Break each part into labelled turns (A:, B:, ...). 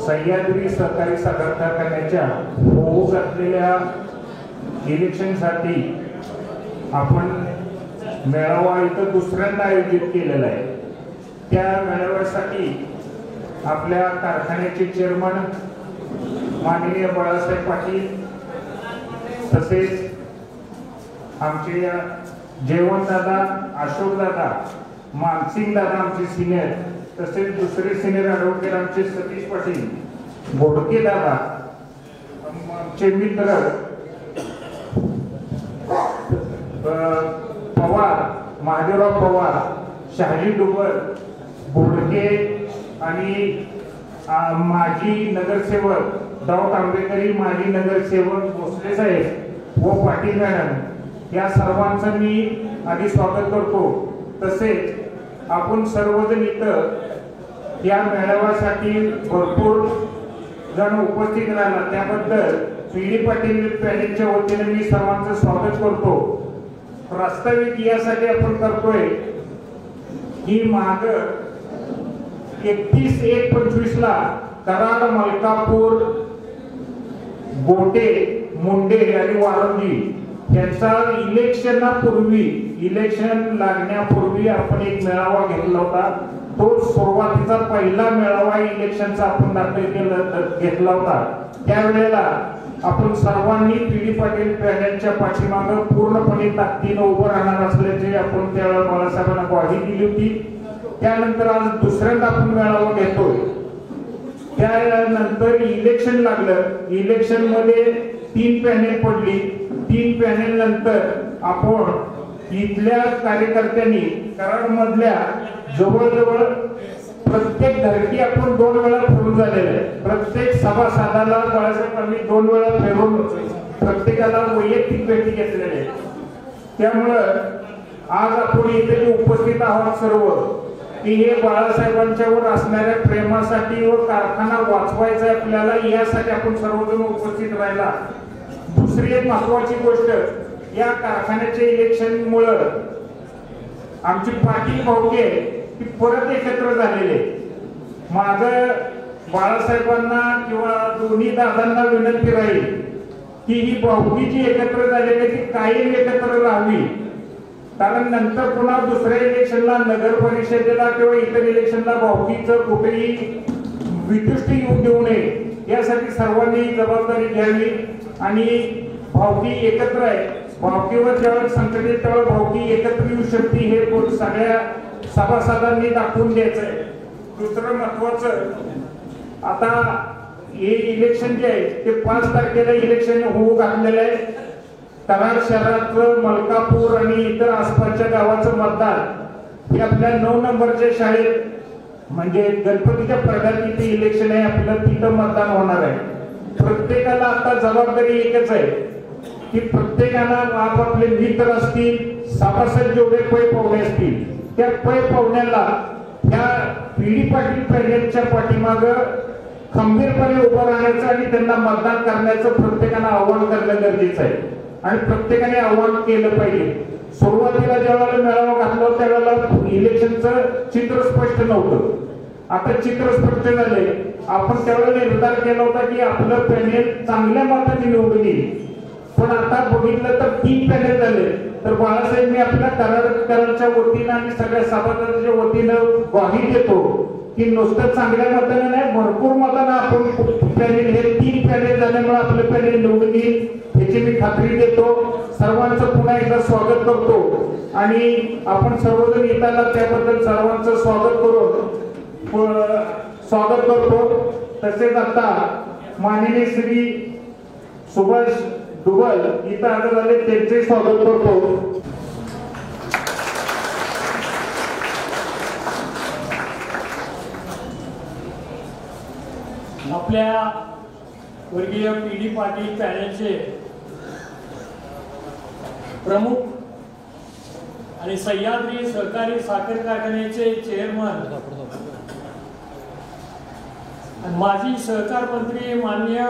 A: सह्याद्री सहकारी साखर कारखान्याच्या होऊ घातलेल्या इलेक्शनसाठी आपण मेळावा इथं दुसऱ्यांदा आयोजित केलेला आहे। त्या मेळाव्यासाठी आपल्या कारखान्याचे चेअरमन माननीय बाळासाहेब पाटील, तसेच आमचे जयवंत दादा, अशोक दादा, मानसिंग दादा आमचे सिनियर, तसेच दुसरे सिनियर ॲडव्होकेट आमचे सतीश पाटील, बोडके दादा, आमचे मित्र पवार, महादेवराव पवार, शहाजी डुबर, बोडके आणि माजी नगरसेवक डाव आंबेकरी, माजी नगरसेवक भोसले साहेब व पाटील मॅडम, या सर्वांचं मी आधी स्वागत करतो। तसेच आपण सर्वजण इथं या मेळाव्यासाठी भरपूर जण उपस्थित राहिला, त्याबद्दल पीडी पाटील पॅनेलच्या वतीने मी सर्वांचं स्वागत करतो। प्रास्ताविक यासाठी आपण करतोय की माग 31/1/25 ला कराड, मलकापूर, गोटे, मुंडे आणि वारंगी यांचा इलेक्शन लागण्यापूर्वी आपण एक मेळावा घेतला होता। तो सुरुवातीचा पहिला मेळावा इलेक्शनचा आपण घेतला होता। त्यावेळेला आपण सर्वांनी पीडी पाटील पॅनेलच्या पाठीमागे पूर्णपणे ताकदीने उभं राहणार असल्याचे आपण त्यावेळेला बाळासाहेबांना ग्वाही दिली होती। त्यानंतर आज दुसऱ्यांदा आपण मेळावा घेतोय। त्यानंतर इलेक्शन लागलं, इलेक्शन मध्ये 3 पॅनेल पडली। 3 पॅनेल नंतर आपण इथल्या कार्यकर्त्यांनी कराड मधल्या जवळजवळ प्रत्येक धरती आपण 2 वेळा फिरून झालेले आहे। प्रत्येक सभासदाला बाळासाहेब आम्ही 2 वेळा फिरून प्रत्येकाला वैयक्तिक भेटी घेतलेल्या आहे। त्यामुळं आज आपण इथे उपस्थित आहोत सर्व की हे बाळासाहेबांच्यावर असणाऱ्या प्रेमासाठी व कारखाना वाचवायचा आपल्याला, यासाठी आपण सर्वजण उपस्थित राहिला। दुसरी एक महत्वाची गोष्ट, या कारखान्याच्या इलेक्शन मुळे आमची पाटील भाऊके ती परत एकत्र झालेले। माझं बाळासाहेबांना किंवा दोन्ही दादांना विनंती राहील की ही भाऊकी जी एकत्र झालेली ती कायम एकत्र राहावी, कारण नंतर पुन्हा दुसऱ्या इलेक्शनला, नगर परिषदेला किंवा इतर इलेक्शनला भाऊकीचं कुठेही विदुष्टी येऊ देऊ नये, यासाठी सर्वांनी जबाबदारी घ्यावी। आणि भाऊकी एकत्र आहे, भाऊकीवर ज्यावेळेस संकट येईल त्यावेळेस भाऊकी एकत्र येऊ शकते, हे सगळ्या सभासदांनी दाखवून द्यायचंय। दुसरं महत्वाचं, आता हे इलेक्शन जे आहे ते 5 तारखेला इलेक्शन होऊ घातलेलं आहे। कराड शहरातलं, मलकापूर आणि इतर आसपासच्या गावाचं मतदान हे आपल्या 9 नंबरच्या शाळेत, म्हणजे गणपतीच्या पडद्यात तिथे इलेक्शन आहे आपलं, तिथं मतदान होणार आहे। प्रत्येकाला आता जबाबदारी एकच आहे की प्रत्येकाला आपापले मित्र असतील, सभासद जेवढे पै पाहुणे असतील, त्या पै पाहुण्याला त्या पीडी पाटील पॅनेलच्या पाठीमाग खंबीरपणे उभं राहण्याचं आणि त्यांना मतदान करण्याचं प्रत्येकानं आव्हान करणं गरजेचं आहे आणि प्रत्येकाने आव्हान केलं पाहिजे। सुरुवातीला ज्यावेळेला मेळावा घातला त्यावेळेला इलेक्शनचं चित्र स्पष्ट नव्हतं, आता चित्र स्पष्ट झालंय। आपण त्यावेळेला निर्धार केला होता की आपलं पॅनेल चांगल्या मताने निवडून येईल, पण आता बघितलं तर 3 पॅनेल झाले। तर बाळासाहेब मी आपल्या कराडच्या वतीनं आणि सगळ्या सभासदांच्या वतीनं ग्वाही देतो की नुसतं चांगल्या मताने नाही, भरपूर मतानं आपण पॅनेल, हे 3 पॅनेल झाल्यामुळे आपलं पॅनेल निवडून येईल याची मी खात्री देतो। सर्वांचं पुन्हा एकदा स्वागत करतो आणि आपण सर्वजण येताना त्याबद्दल सर्वांचं स्वागत करतो। तसेच आता माननीय श्री सुभाष डुबल इथं आले झाले, त्यांचे स्वागत करतो।
B: आपल्या वर्गीय पीडी पाटील पॅनेलचे प्रमुख आणि सह्याद्री सहकारी साखर कारखान्याचे चेअरमन माजी सहकार मंत्री माननीय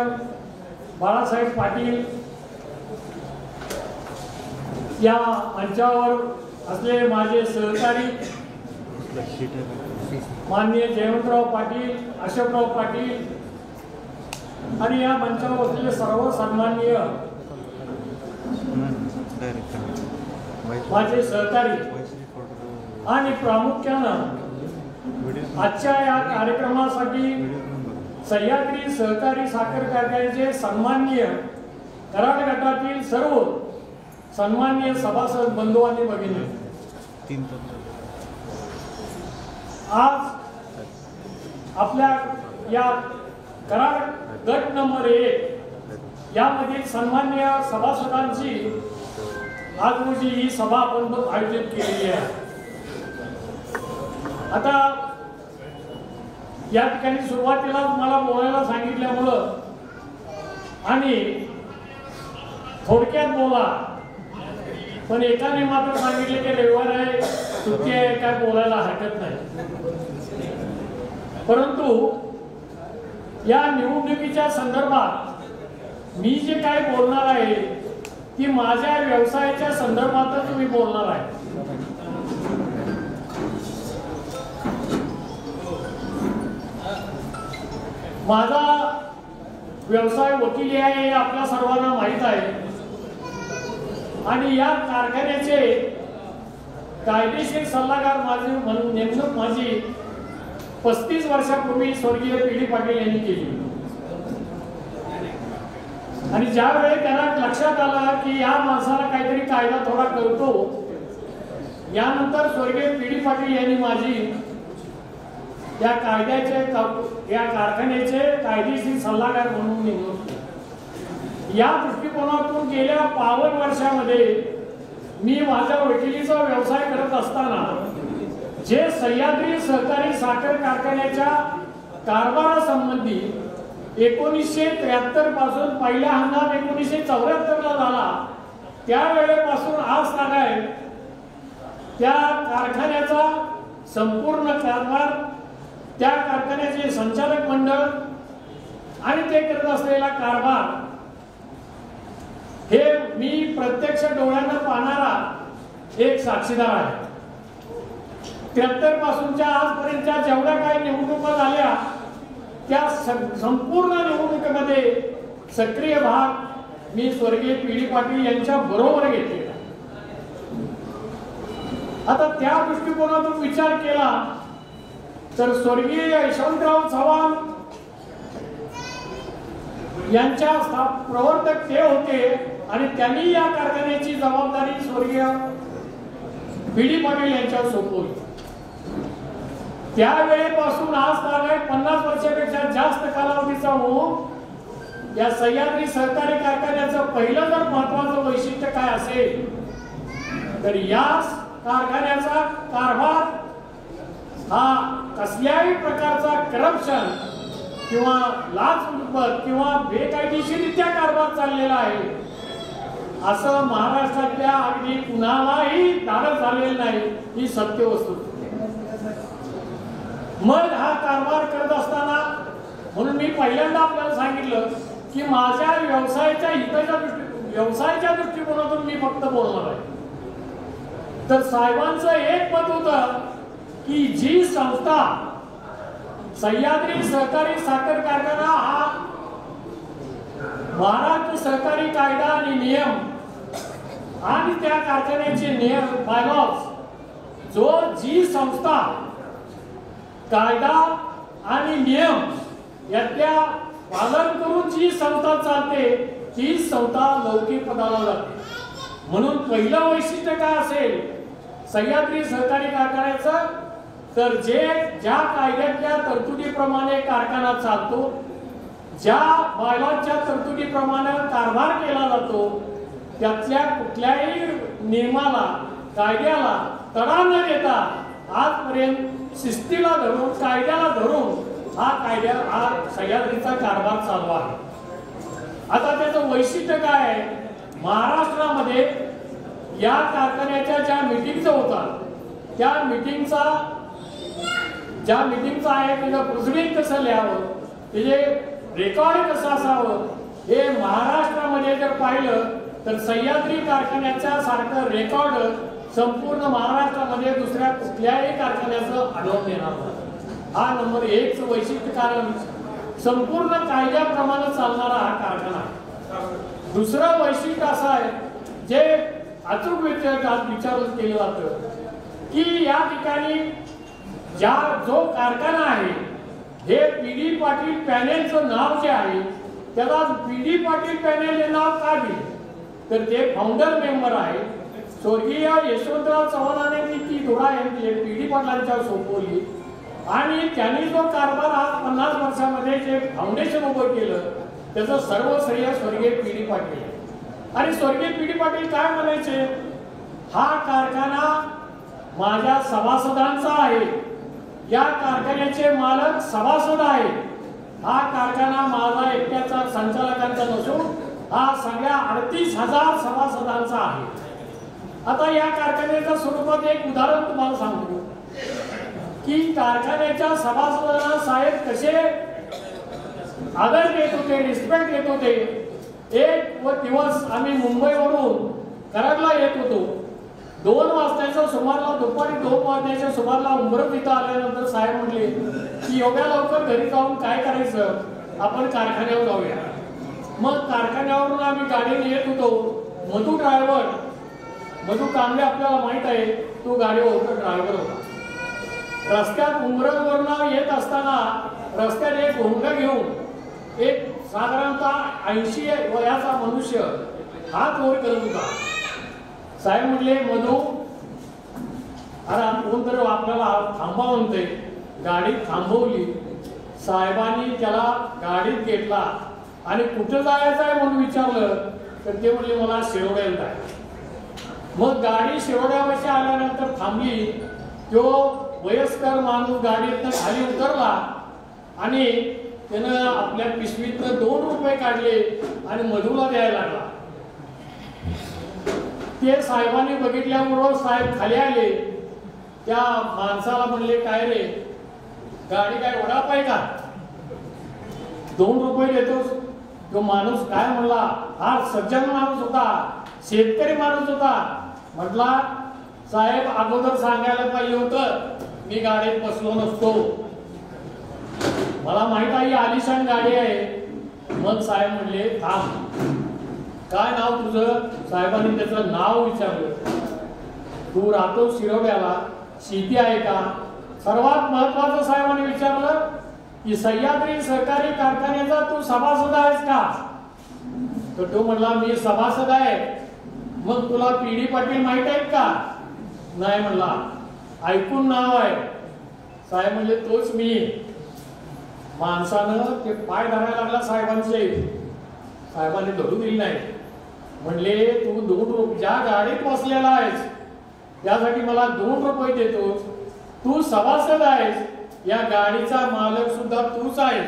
B: बाळासाहेब पाटील, या मंचावर असलेले माझे सहकारी माननीय जयवंतराव पाटील, अशोकराव पाटील आणि या मंचावर असलेले सर्व सन्माननीय माझे सहकारी आणि प्रामुख्यानं आजच्या या कार्यक्रमासाठी सह्याद्री सहकारी साखर कारखान्याचे सन्माननीय कराड गटातील सर्व सन्माननीय सभासद बंधू आणि भगिनी, आज आपल्या या कराड गट नंबर 1 यामधील सन्माननीय सभासदांची आज रोजी ही सभा आपण आयोजित केलेली आहे। आता या ठिकाणी सुरुवातीला मला बोलायला सांगितल्यामुळं आणि थोडक्यात बोला, पण एकाने मात्र सांगितले की रविवार आहे, सुट्टी आहे, काय बोलायला हरकत नाही। परंतु या निवडणुकीच्या संदर्भात मी जे काय बोलणार आहे ती माझ्या व्यवसायाच्या संदर्भातच मी बोलणार आहे। माझा व्यवसाय वकिली आहे हे आपल्या सर्वांना माहीत आहे आणि या कारखान्याचे कायदेशीर सल्लागार माझी नेमणूक माझी 35 वर्षापूर्वी स्वर्गीय पी.डी. पाटील यांनी केली आणि ज्या वेळी त्यांना लक्षात आलं की या माणसाला काहीतरी कायदा थोडा करतो, यानंतर स्वर्गीय पी.डी. पाटील यांनी माझी या कायद्याचे या कारखान्याचे कायदेशीर सल्लागार म्हणून नेमणूक केली। या दृष्टिकोनातून गेल्या 52 वर्षामध्ये मी माझ्या वकिलीचा व्यवसाय करत असताना जे सह्याद्री सहकारी साखर कारखान्याच्या कारभारासंबंधी 1973 पासून पहिला हंगाम 1974 ला झाला, त्यावेळेपासून आज तागाय त्या कारखान्याचा संपूर्ण कारभार, त्या कारखान्याचे संचालक मंडळ आणि ते करत असलेला कारभार हे मी प्रत्यक्ष डोळ्यानं पाहणारा एक साक्षीदार आहे। 73 पासूनच्या आजपर्यंतच्या जेवढ्या काही निवडणुका झाल्या त्या संपूर्ण निवडणुकीमध्ये सक्रिय भाग मी स्वर्गीय पी.डी. पाटील यांच्या बरोबर घेतलेला। आता त्या दृष्टिकोनातून विचार केला तर स्वर्गीय यशवंतराव चव्हाण यांच्या प्रवर्तक ते होते आणि त्यांनी या कारखान्याची जबाबदारी स्वर्गीय पी.डी. पाटील यांच्यावर सोपवली। त्यावेळेपासून आज तागाय 50 वर्षापेक्षा जास्त कालावधीचा होऊन या सह्याद्री सहकारी कारखान्याचं पहिलं जर महत्वाचं वैशिष्ट्य काय असेल तर या कारखान्याचा कारभार हा कसल्याही प्रकारचा करप्शन किंवा लाचलुचपत किंवा बेकायदेशीरित्या कारभार चाललेला आहे असं महाराष्ट्रातल्या अगदी कुणालाही धाडस झालेलं नाही, ही सत्य वस्तू। मग हा कारभार करत असताना म्हणून मी पहिल्यांदा आपल्याला सांगितलं की माझ्या व्यवसायाच्या दृष्टिकोनातून मी फक्त बोलणार आहे। तर साहेबांचं एक मत होतं की जी संस्था सह्याद्री सहकारी साखर कारखाना हा महाराष्ट्र सहकारी कायदा आणि नियम आणि त्या कारखान्याचे नियम बायलॉज जी संस्था कायदा आणि नियम यातल्या पालन करून जी संस्था चालते ती संस्था लौकिक पदाला जाते। म्हणून पहिलं वैशिष्ट्य काय असेल सह्याद्री सहकारी कारखान्याचं तर ज्या कायद्यातल्या तरतुदीप्रमाणे कारखाना चालतो, ज्या बायलॉजच्या तरतुदीप्रमाणे कारभार केला जातो, त्यातल्या कुठल्याही नियमाला कायद्याला तडा न देता आजपर्यंत शिस्तीला धरून कायद्याला धरून हा सह्याद्रीचा कारभार चालू आहे। आता त्याचं वैशिष्ट्य काय आहे, महाराष्ट्रामध्ये या कारखान्याच्या ज्या मीटिंग्स होतात त्या मीटिंगचा आहे त्याचं प्रोसिडिंग कसं लिहावं, त्याचे रेकॉर्ड कसं असावं हे महाराष्ट्रामध्ये जर पाहिलं तर सह्याद्री कारखान्याच्या सारखं रेकॉर्ड संपूर्ण महाराष्ट्रामध्ये दुसऱ्या कुठल्याही कारखान्याचं आढळून येणार नाही। हा नंबर 1 वैशिष्ट्य, कारण संपूर्ण कायद्याप्रमाणे चालणारा हा कारखाना आहे। दुसरं वैशिष्ट्य असं आहे जे अचूक विचारून केलं जातं की या ठिकाणी जो कारखाना आहे हे पी.डी. पाटील पॅनेलचं नाव जे आहे त्याला पी.डी. पाटील पॅनेल हे नाव का दिले, तर ते फाउंडर मेंबर आहे स्वर्गीय यशवंतराव चव्हाणांनी ती धुरा यांनी पी.डी. पाटलांच्यावर सोपवली आणि त्यांनी जो कारभार आज 50 वर्षामध्ये जे फाउंडेशन उभं केलं त्याचं सर्व श्रेय स्वर्गीय पी.डी. पाटील आहे। आणि स्वर्गीय पी.डी. पाटील काय म्हणायचे, हा कारखाना माझ्या सभासदांचा आहे, या कारखान्याचे मालक सभासद आहे, हा कारखाना माझा एकट्याचा संचालकांचा नसून हा सगळ्या 38,000 सभासदांचा आहे। आता या कारखान्याच्या स्वरूपात एक उदाहरण तुम्हाला सांगतो की कारखान्याच्या सभासदांना साहेब कसे आदर देत होते, रिस्पेक्ट देत होते। एक दिवस आम्ही मुंबईवरून कराडला येत होतो, 2 वाजताच्या सुमाराला, दुपारी 2 वाजण्याच्या सुमाराला उंबरत इथं आल्यानंतर साहेब म्हटले की एवढ्या लवकर घरी जाऊन काय करायचं, आपण कारखान्यावर जाऊया। मग कारखान्यावरून आम्ही गाडीने येत होतो। मधू ड्रायव्हर, मधू कांबळे आपल्याला माहित आहे, तो गाडीवर ड्रायव्हर होता। रस्त्यात उंबरवरून येत असताना रस्त्यात एक घोंगडा घेऊन एक साधारणतः 80 वयाचा मनुष्य हात वर करत होता। साहेब म्हटले मधू, अरे कोणतरी आपल्याला थांबा म्हणते, गाडी थांबवली। साहेबांनी त्याला गाडीत घेतला आणि कुठं जायचं आहे म्हणून विचारलं तर ते म्हणले मला शिरोड्याला जायचं। मग गाडी शिरोड्यापाशी आल्यानंतर थांबली, तो वयस्कर माणूस गाडीतनं खाली उतरला आणि त्यानं आपल्या पिशवीतनं 2 रुपये काढले आणि मधूला द्यायला लागला। ते साहेबांनी बघितल्यामुळं साहेब खाली आले, त्या माणसाला म्हणले काय रे, गाडी काय वडाप आहे का, 2 रुपये देतोस? तो माणूस काय म्हणला, हा सज्जन माणूस होता, शेतकरी माणूस होता, म्हटला साहेब अगोदर सांगायला पाहिजे होतं, मी गाडीत बसलो नसतो, मला माहित आहे आलिशान गाडी आहे। मग साहेब म्हणले थांब, काय नाव तुझं? साहेबांनी त्याचं नाव विचारलं। तू राहतो शिरोड्याला, शेती आहे का? सर्वात महत्वाचं साहेबांनी विचारलं की सह्याद्री सहकारी कारखान्याचा तू सभासद आहेस का? तर तो म्हणला मी सभासद आहे। मग तुला पी.डी. पाटील माहित आहेत का? नाही म्हणला, ऐकून नाव आहे। साहेब म्हणले तोच मी। माणसानं ते पाय धरायला लागला साहेबांचे, साहेबांनी धरू दिली नाही। म्हणले तू 2 रुपये ज्या गाडीत बसलेला आहेस त्यासाठी मला 2 रुपये देतोस, तू सभासद आहेस, या गाडीचा मालक सुद्धा तूच आहेस।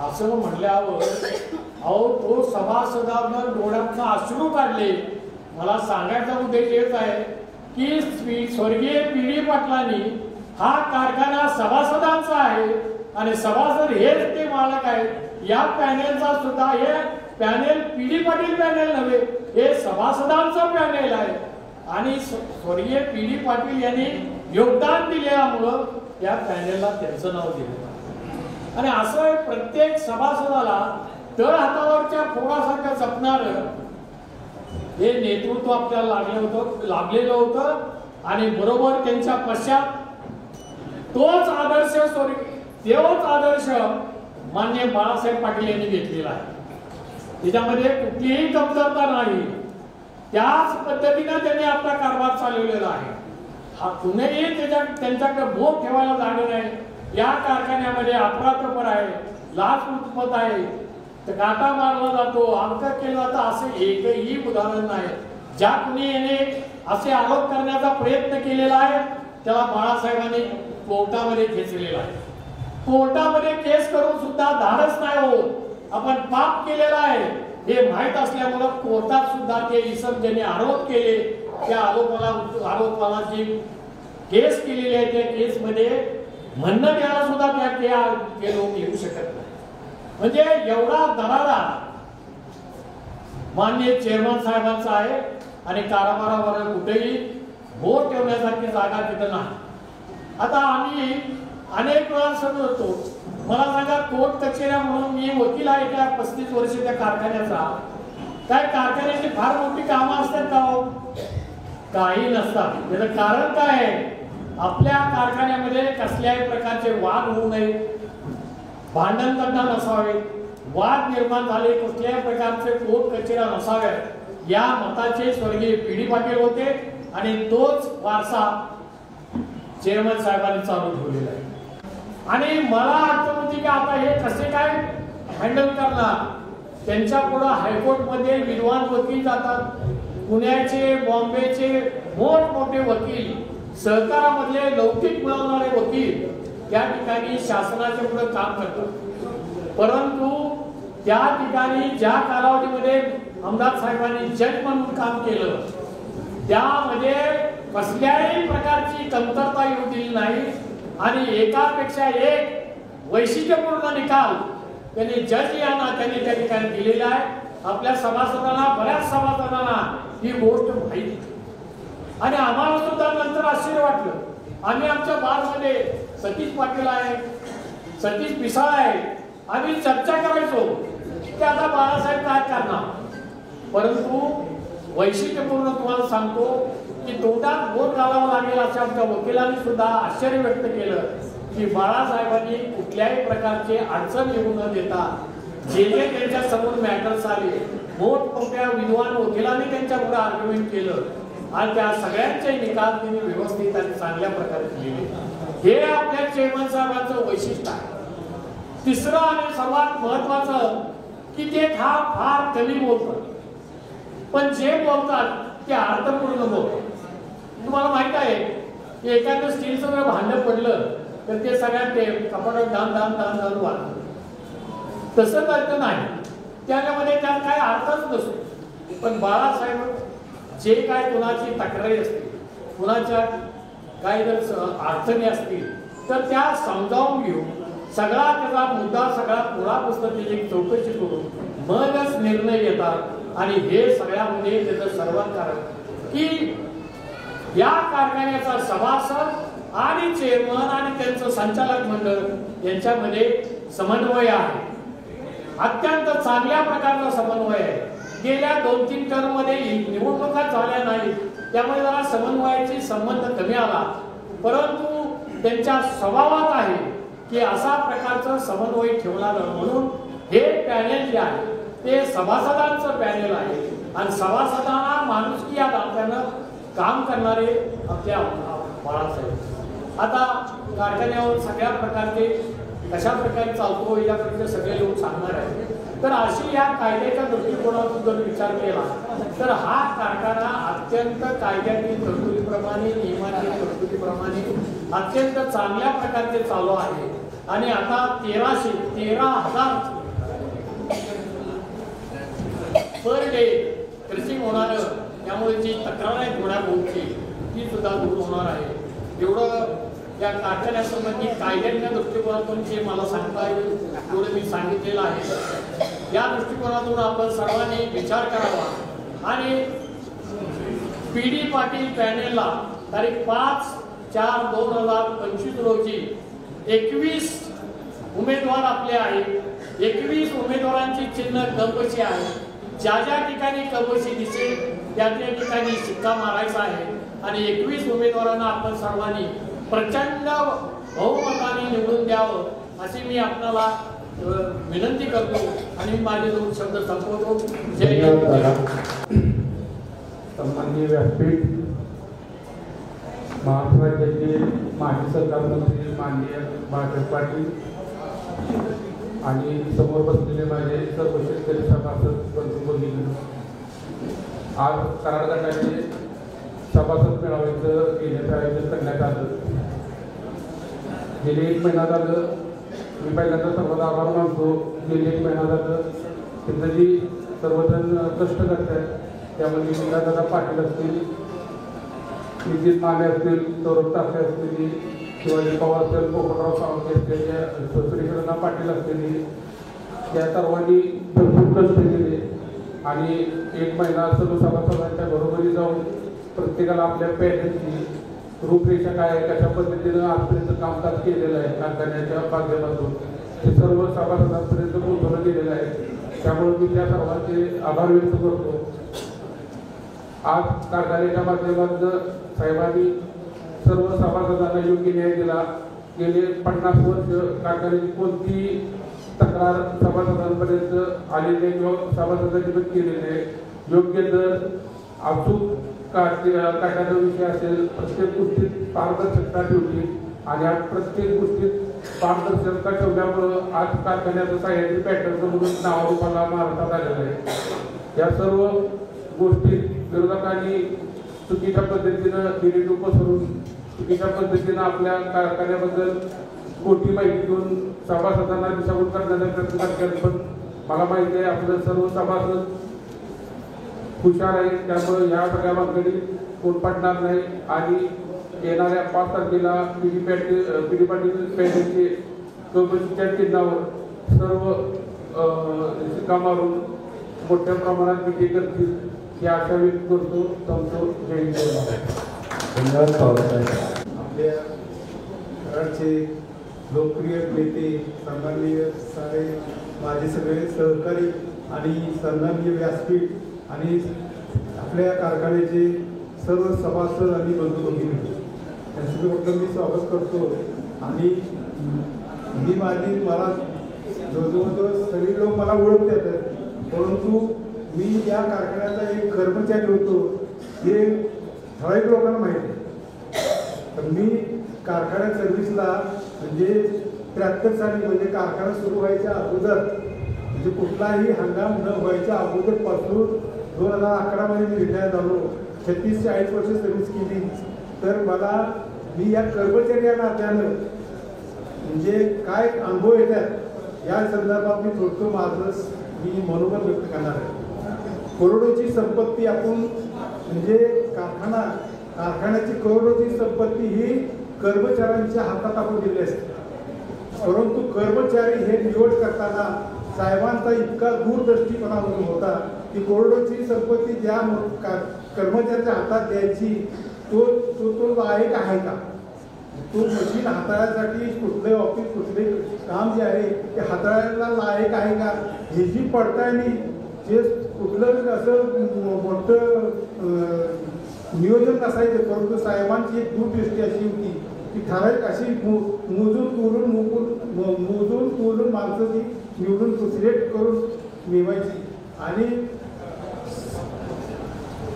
B: असं म्हणल्यावर अहो तो सभासदानं डोळ्यातनं अश्रू काढले। मला सांगायचा उद्देश येत आहे की स्वर्गीय पी.डी. पाटलांनी हा कारखाना सभासदांचा आहे आणि सभासद हेच ते मालक आहेत। या पॅनेलचा सुद्धा हे पॅनेल पी.डी. पाटील पॅनेल नव्हे, हे सभासदांचं पॅनेल आहे आणि स्वर्गीय पी.डी. पाटील यांनी योगदान दिल्यामुळं या पॅनेलला त्यांचं नाव दिलं। आणि असं प्रत्येक सभासदाला तळ हातावरच्या फोडासारखं जपणार हे नेतृत्व आपल्याला लाभलेलं होतं आणि बरोबर त्यांच्या पश्चात तोच आदर्श माननीय बाळासाहेब पाटील यांनी घेतलेला आहे। त्याच्यामध्ये कुठलीही कमतरता नाही, त्याच पद्धतीने त्यांनी आपला कारभार चालवलेला आहे। हा कुणीही त्यांच्याकडे बोट ठेवायला जाणार नाही। या कारखान्यामध्ये अपराधपर आहे, लाचलुचपत आहे, काटा मारला जातो, अंक केला जातो, असे एकही उदाहरण नाही। ज्या कुणी याने असे आरोप करण्याचा प्रयत्न केलेला आहे त्याला बाळासाहेबांनी कोर्टामध्ये खेचलेला आहे। कोर्टामध्ये केस करून सुद्धा धाडस नाही होत। आपण पाप केलेला आहे हे माहित असल्यामुळे कोर्टात सुद्धा ते इसम ज्यांनी आरोप केले त्या आरोपाला जी केस केलेली आहे त्या केसमध्ये म्हणणं द्यायला सुद्धा ते लोक येऊ शकत नाही। म्हणजे एवढा दरारा माननीय चेअरमन साहेबांचा आहे आणि कारभारावर कुठेही बोट ठेवण्यासारखी जागा तिथं नाही. आता आम्ही अनेक वेळा समजतो होतो, मला सांगा कोर्ट कचेऱ्या म्हणून मी वकील आहे त्या 35 वर्ष त्या कारखान्याचा, काय कारखान्याची फार मोठी कामं असतात का हो? काही नसतात. त्याचं कारण काय आहे? आपल्या कारखान्यामध्ये कसल्याही प्रकारचे वाद होऊ नये, भांडण तंटा नसावे, वाद निर्माण झाले कुठल्याही प्रकारचे कोर्ट कचेऱ्या नसाव्यात या मताचे स्वर्गीय पी.डी. पाटील होते आणि तोच वारसा चेअरमन साहेबांनी चालू ठेवलेला आहे. आणि मला अडचण होती की आता हे कसे काय हँडल करणार. त्यांच्या पुढे हायकोर्टमध्ये विद्वान वकील जातात, पुण्याचे बॉम्बेचे मोठमोठे वकील, सहकारामधले लौकिक मिळवणारे वकील त्या ठिकाणी शासनाच्या पुढे काम करतात. परंतु त्या ठिकाणी ज्या कालावधीमध्ये आमदार साहेबांनी जज म्हणून काम केलं त्यामध्ये कसल्याही प्रकारची कमतरता येऊ दिली नाही आणि एकापेक्षा एक वैशिष्ट्यपूर्ण निकाल त्यांनी जज या नात्याने त्या ठिकाणी दिलेला आहे. आपल्या सभासदांना, बऱ्याच सभासदांना ही गोष्ट माहिती आणि आम्हाला सुद्धा नंतर आश्चर्य वाटलं. आम्ही आमच्या बारमध्ये सतीश पाटील आहे, सतीश पिसाळ आहे, आम्ही चर्चा करायचो की आता बाळासाहेब काय करणार. परंतु वैशिष्ट्यपूर्ण तुम्हाला सांगतो की तोंडात बोट घालावं लागेल अशा आमच्या वकिलांनी सुद्धा आश्चर्य व्यक्त केलं की बाळासाहेबांनी कुठल्याही प्रकारचे अडचण येऊ न देता जे जे त्यांच्या समोर मॅटर्स आले मोठमोठ्या विद्वान वकिलांनी त्यांच्या पुढे आर्ग्युमेंट केलं आणि त्या सगळ्यांचे निकाल त्यांनी व्यवस्थित आणि चांगल्या प्रकारे दिले. हे आपल्या चेअरमन साहेबांचं वैशिष्ट्य आहे. तिसरं आणि सर्वात महत्वाचं की ते फार कमी बोलतात, पण जे बोलतात ते अर्थपूर्ण बोलतात. तुम्हाला माहित आहे की एखादं स्टीलचं जर भांडं पडलं तर ते सगळ्यात ते कपाटात दान दान दान दान वाटतं. तसं अर्थ नाही, त्यामध्ये त्यात काय अर्थच नसतो. पण बाळासाहेब जे काय कुणाची तक्रारी असते, कुणाच्या काही जर अडचणी असतील तर त्या समजावून घेऊन सगळा त्याचा मुद्दा सगळा पुरा पुस्तकाची एक चौकशी करून मगच निर्णय घेतात. आणि हे सगळ्यामध्ये त्याचं सर्वात कारण की या कारखान्याचा सभासद आणि चेअरमन आणि त्यांचं संचालक मंडळ यांच्यामध्ये समन्वय आहे. अत्यंत चांगल्या प्रकारचा समन्वय आहे. गेल्या 2-3 टर्म मध्ये निवडणुका झाल्या नाहीत त्यामुळे जरा समन्वयाची संबंध कमी आला, परंतु त्यांच्या स्वभावात आहे की असा प्रकारचा समन्वय ठेवला जातो. म्हणून हे पॅनेल जे आहे ते सभासदांचं पॅनेल आहे आणि सभासदांना माणुसकी या नात्यानं काम करणारे आपल्या बाळासाहेब. आता कारखान्यावर सगळ्या प्रकारचे कशा प्रकारे चालतो याकडे सगळे लोक सांगणार आहेत. तर अशी या कायद्याच्या दृष्टिकोनातून जर विचार केला तर हा कारखाना अत्यंत कायद्यातील तरतुदीप्रमाणे, नियमातील तरतुदीप्रमाणे अत्यंत चांगल्या प्रकारचे चालू आहे. आणि आता 13,000 पर डे क्रशिंग होणार, त्यामुळे जी तक्रार आहे थोड्या बहुतची ती सुद्धा दूर होणार आहे. एवढं या कारखान्यासंबंधी कायद्याच्या दृष्टिकोनातून जे मला सांगता येईल तेवढं मी सांगितलेलं आहे. या दृष्टिकोनातून आपण सर्वांनी विचार करावा आणि पी.डी. पाटील पॅनेलला तारीख 5/4/2025 रोजी 21 उमेदवार आपले आहेत. 21 उमेदवारांची चिन्ह कपशी आहे. ज्या ज्या ठिकाणी कपशी दिसेल त्या त्या ठिकाणी शिक्का मारायचा आहे आणि 21 उमेदवारांना आपण सर्वांनी प्रचंड बहुमताने निवडून द्यावं अशी मी आपल्याला विनंती करतो आणि माझे 2 शब्द संपवतो. जय
A: सन्माननीय व्यासपीठ, महाराष्ट्र राज्याचे माजी सरकार मंत्री माननीय बाळासाहेब पाटील आणि समोर बसलेले माझे सर्व शेतकरी सभासद बंधू भगिनी, आज कराड गटाचे सभासद मेळाव्याचं घेण्याचं आयोजन करण्यात आलं. गेले 1 महिना झालं मी पहिल्यांदा सर्वांना आभार मानतो. गेले 1 महिना झालं तिथं जी सर्वजण कष्ट करतात त्यामध्ये दादा पाटील असतील, नितीन माने असतील, सौरभ तासे असतील, शिवाजी पवार असेल, पोपटराव सावंत असतील, सुरेशराव पाटील असतील, या सर्वांनी भरपूर कष्ट केले.
C: आणि एक महिना सर्व सभासदांच्या घरोघरी जाऊन प्रत्येकाला आपल्या पॅनलची रूपरेषा काय आहे, कशा पद्धतीनं आजपर्यंत कामकाज केलेलं आहे कारखान्याच्या माध्यमातून ते सर्व सभासदांपर्यंत पोहोचवलं गेलेलं आहे. त्यामुळे मी त्या सर्वांचे आभार व्यक्त करतो. आज कारखान्याच्या माध्यमातून साहेबांनी सर्व सभासदांना योग्य न्याय दिला. गेले 50 वर्ष कारखान्याची कोणती तक्रार सभासदांपर्यंत आलेली आहे किंवा सभासदांनी पण केलेली आहे. योग्य दर अचूक काढण्याचा विषय असेल, प्रत्येक गोष्टीत पारदर्शकता ठेवली आणि आज प्रत्येक गोष्टीत पारदर्शकता ठेवल्यामुळं आज कारखान्याचं सह्याद्री पॅटर्न म्हणून नावारूपाला महाराष्ट्रात आलेलं आहे. या सर्व गोष्टीत विरोधकांनी चुकीच्या पद्धतीनं निरीक्षण पसरून चुकीच्या पद्धतीनं आपल्या कारखान्याबद्दल खोटी माहिती देऊन सभासदांना दिशाभूल करण्याचा प्रयत्न करतात. पण मला माहिती आहे आपलं सर्व सभासद हुशार आहे, त्यामुळे ह्या सगळ्या भानगडी कोण पडणार नाही. आणि येणाऱ्या 5 तारखेला पिढी पाटील पॅनलचे चौकशीच्या चिन्हावर सर्व शिक्का मारून मोठ्या प्रमाणात विजय करतील ही आशा व्यक्त करतो. तुमचं जय हिंद.
D: आपल्या कराडचे लोकप्रिय नेते सन्माननीय सारे माझे सगळे सहकारी आणि सन्माननीय व्यासपीठ आणि आपल्या कारखान्याचे सर्व सभासद आणि बंधू भगिनी त्यांचं मी स्वागत करतो. आणि ही मला जवळजवळ सगळे लोक मला ओळखतात, परंतु मी या कारखान्याचा एक कर्मचारी होतो हे ठराविक लोकांना माहिती आहे. तर मी कारखान्यात सर्व्हिसला म्हणजे 73 साली म्हणजे कारखाना सुरू व्हायच्या अगोदर म्हणजे कुठलाही हंगाम न व्हायच्या अगोदरपासून 2011 मध्ये मी रिटायर झालो. 36-40 वर्ष सर्व्हिस केली. तर मला मी या कर्मचारी या नात्यानं म्हणजे काय अनुभव येतात या संदर्भात मी थोडं माझं मी मनोगत व्यक्त करणार आहे. करोडोची संपत्ती आपण म्हणजे कारखान्याची करोडोची संपत्ती ही कर्मचाऱ्यांच्या हातात आपण दिली असते, परंतु कर्मचारी हे निवड करताना साहेबांचा इतका दूरदृष्टीपणा होता की करोडोची संपत्ती ज्या कर्मचाऱ्याच्या हातात द्यायची तो लायक आहे का, तो मशीन हाताळण्यासाठी कुठले ऑफिस कुठले काम जे आहे ते हाताळायला लायक आहे का ह्याची पडताळणी जे कुठलं असं मोठं नियोजन नसायचं, परंतु साहेबांची एक दूरदृष्टी अशी होती की ठराविक अशी मोजून तोलून माणसं ती निवडून सिलेक्ट करून नेवायची आणि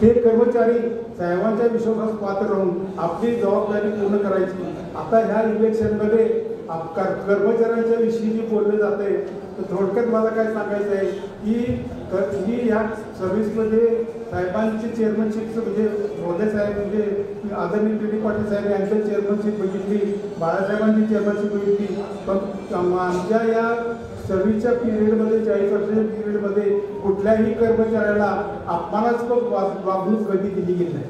D: ते कर्मचारी साहेबांच्या विश्वासास पात्र राहून आपली जबाबदारी पूर्ण करायची. आता ह्या इलेक्शनमध्ये कर्मचाऱ्यांच्या विषयी जे बोलले जाते तर थोडक्यात मला काय सांगायचं आहे की ह्या सर्व्हिसमध्ये साहेबांची चेअरमनशिप म्हणजे मोदी साहेब म्हणजे आदरणीय पिढी पाटील साहेब यांची चेअरमनशिप बघितली, बाळासाहेबांची चेअरमनशिप बघितली, पण आमच्या या सर्व्हिसच्या पिरियडमध्ये 40 वर्षाच्या पिरियडमध्ये कुठल्याही कर्मचाऱ्याला अपमानास्पद वागणूक कधी दिली गेली नाही.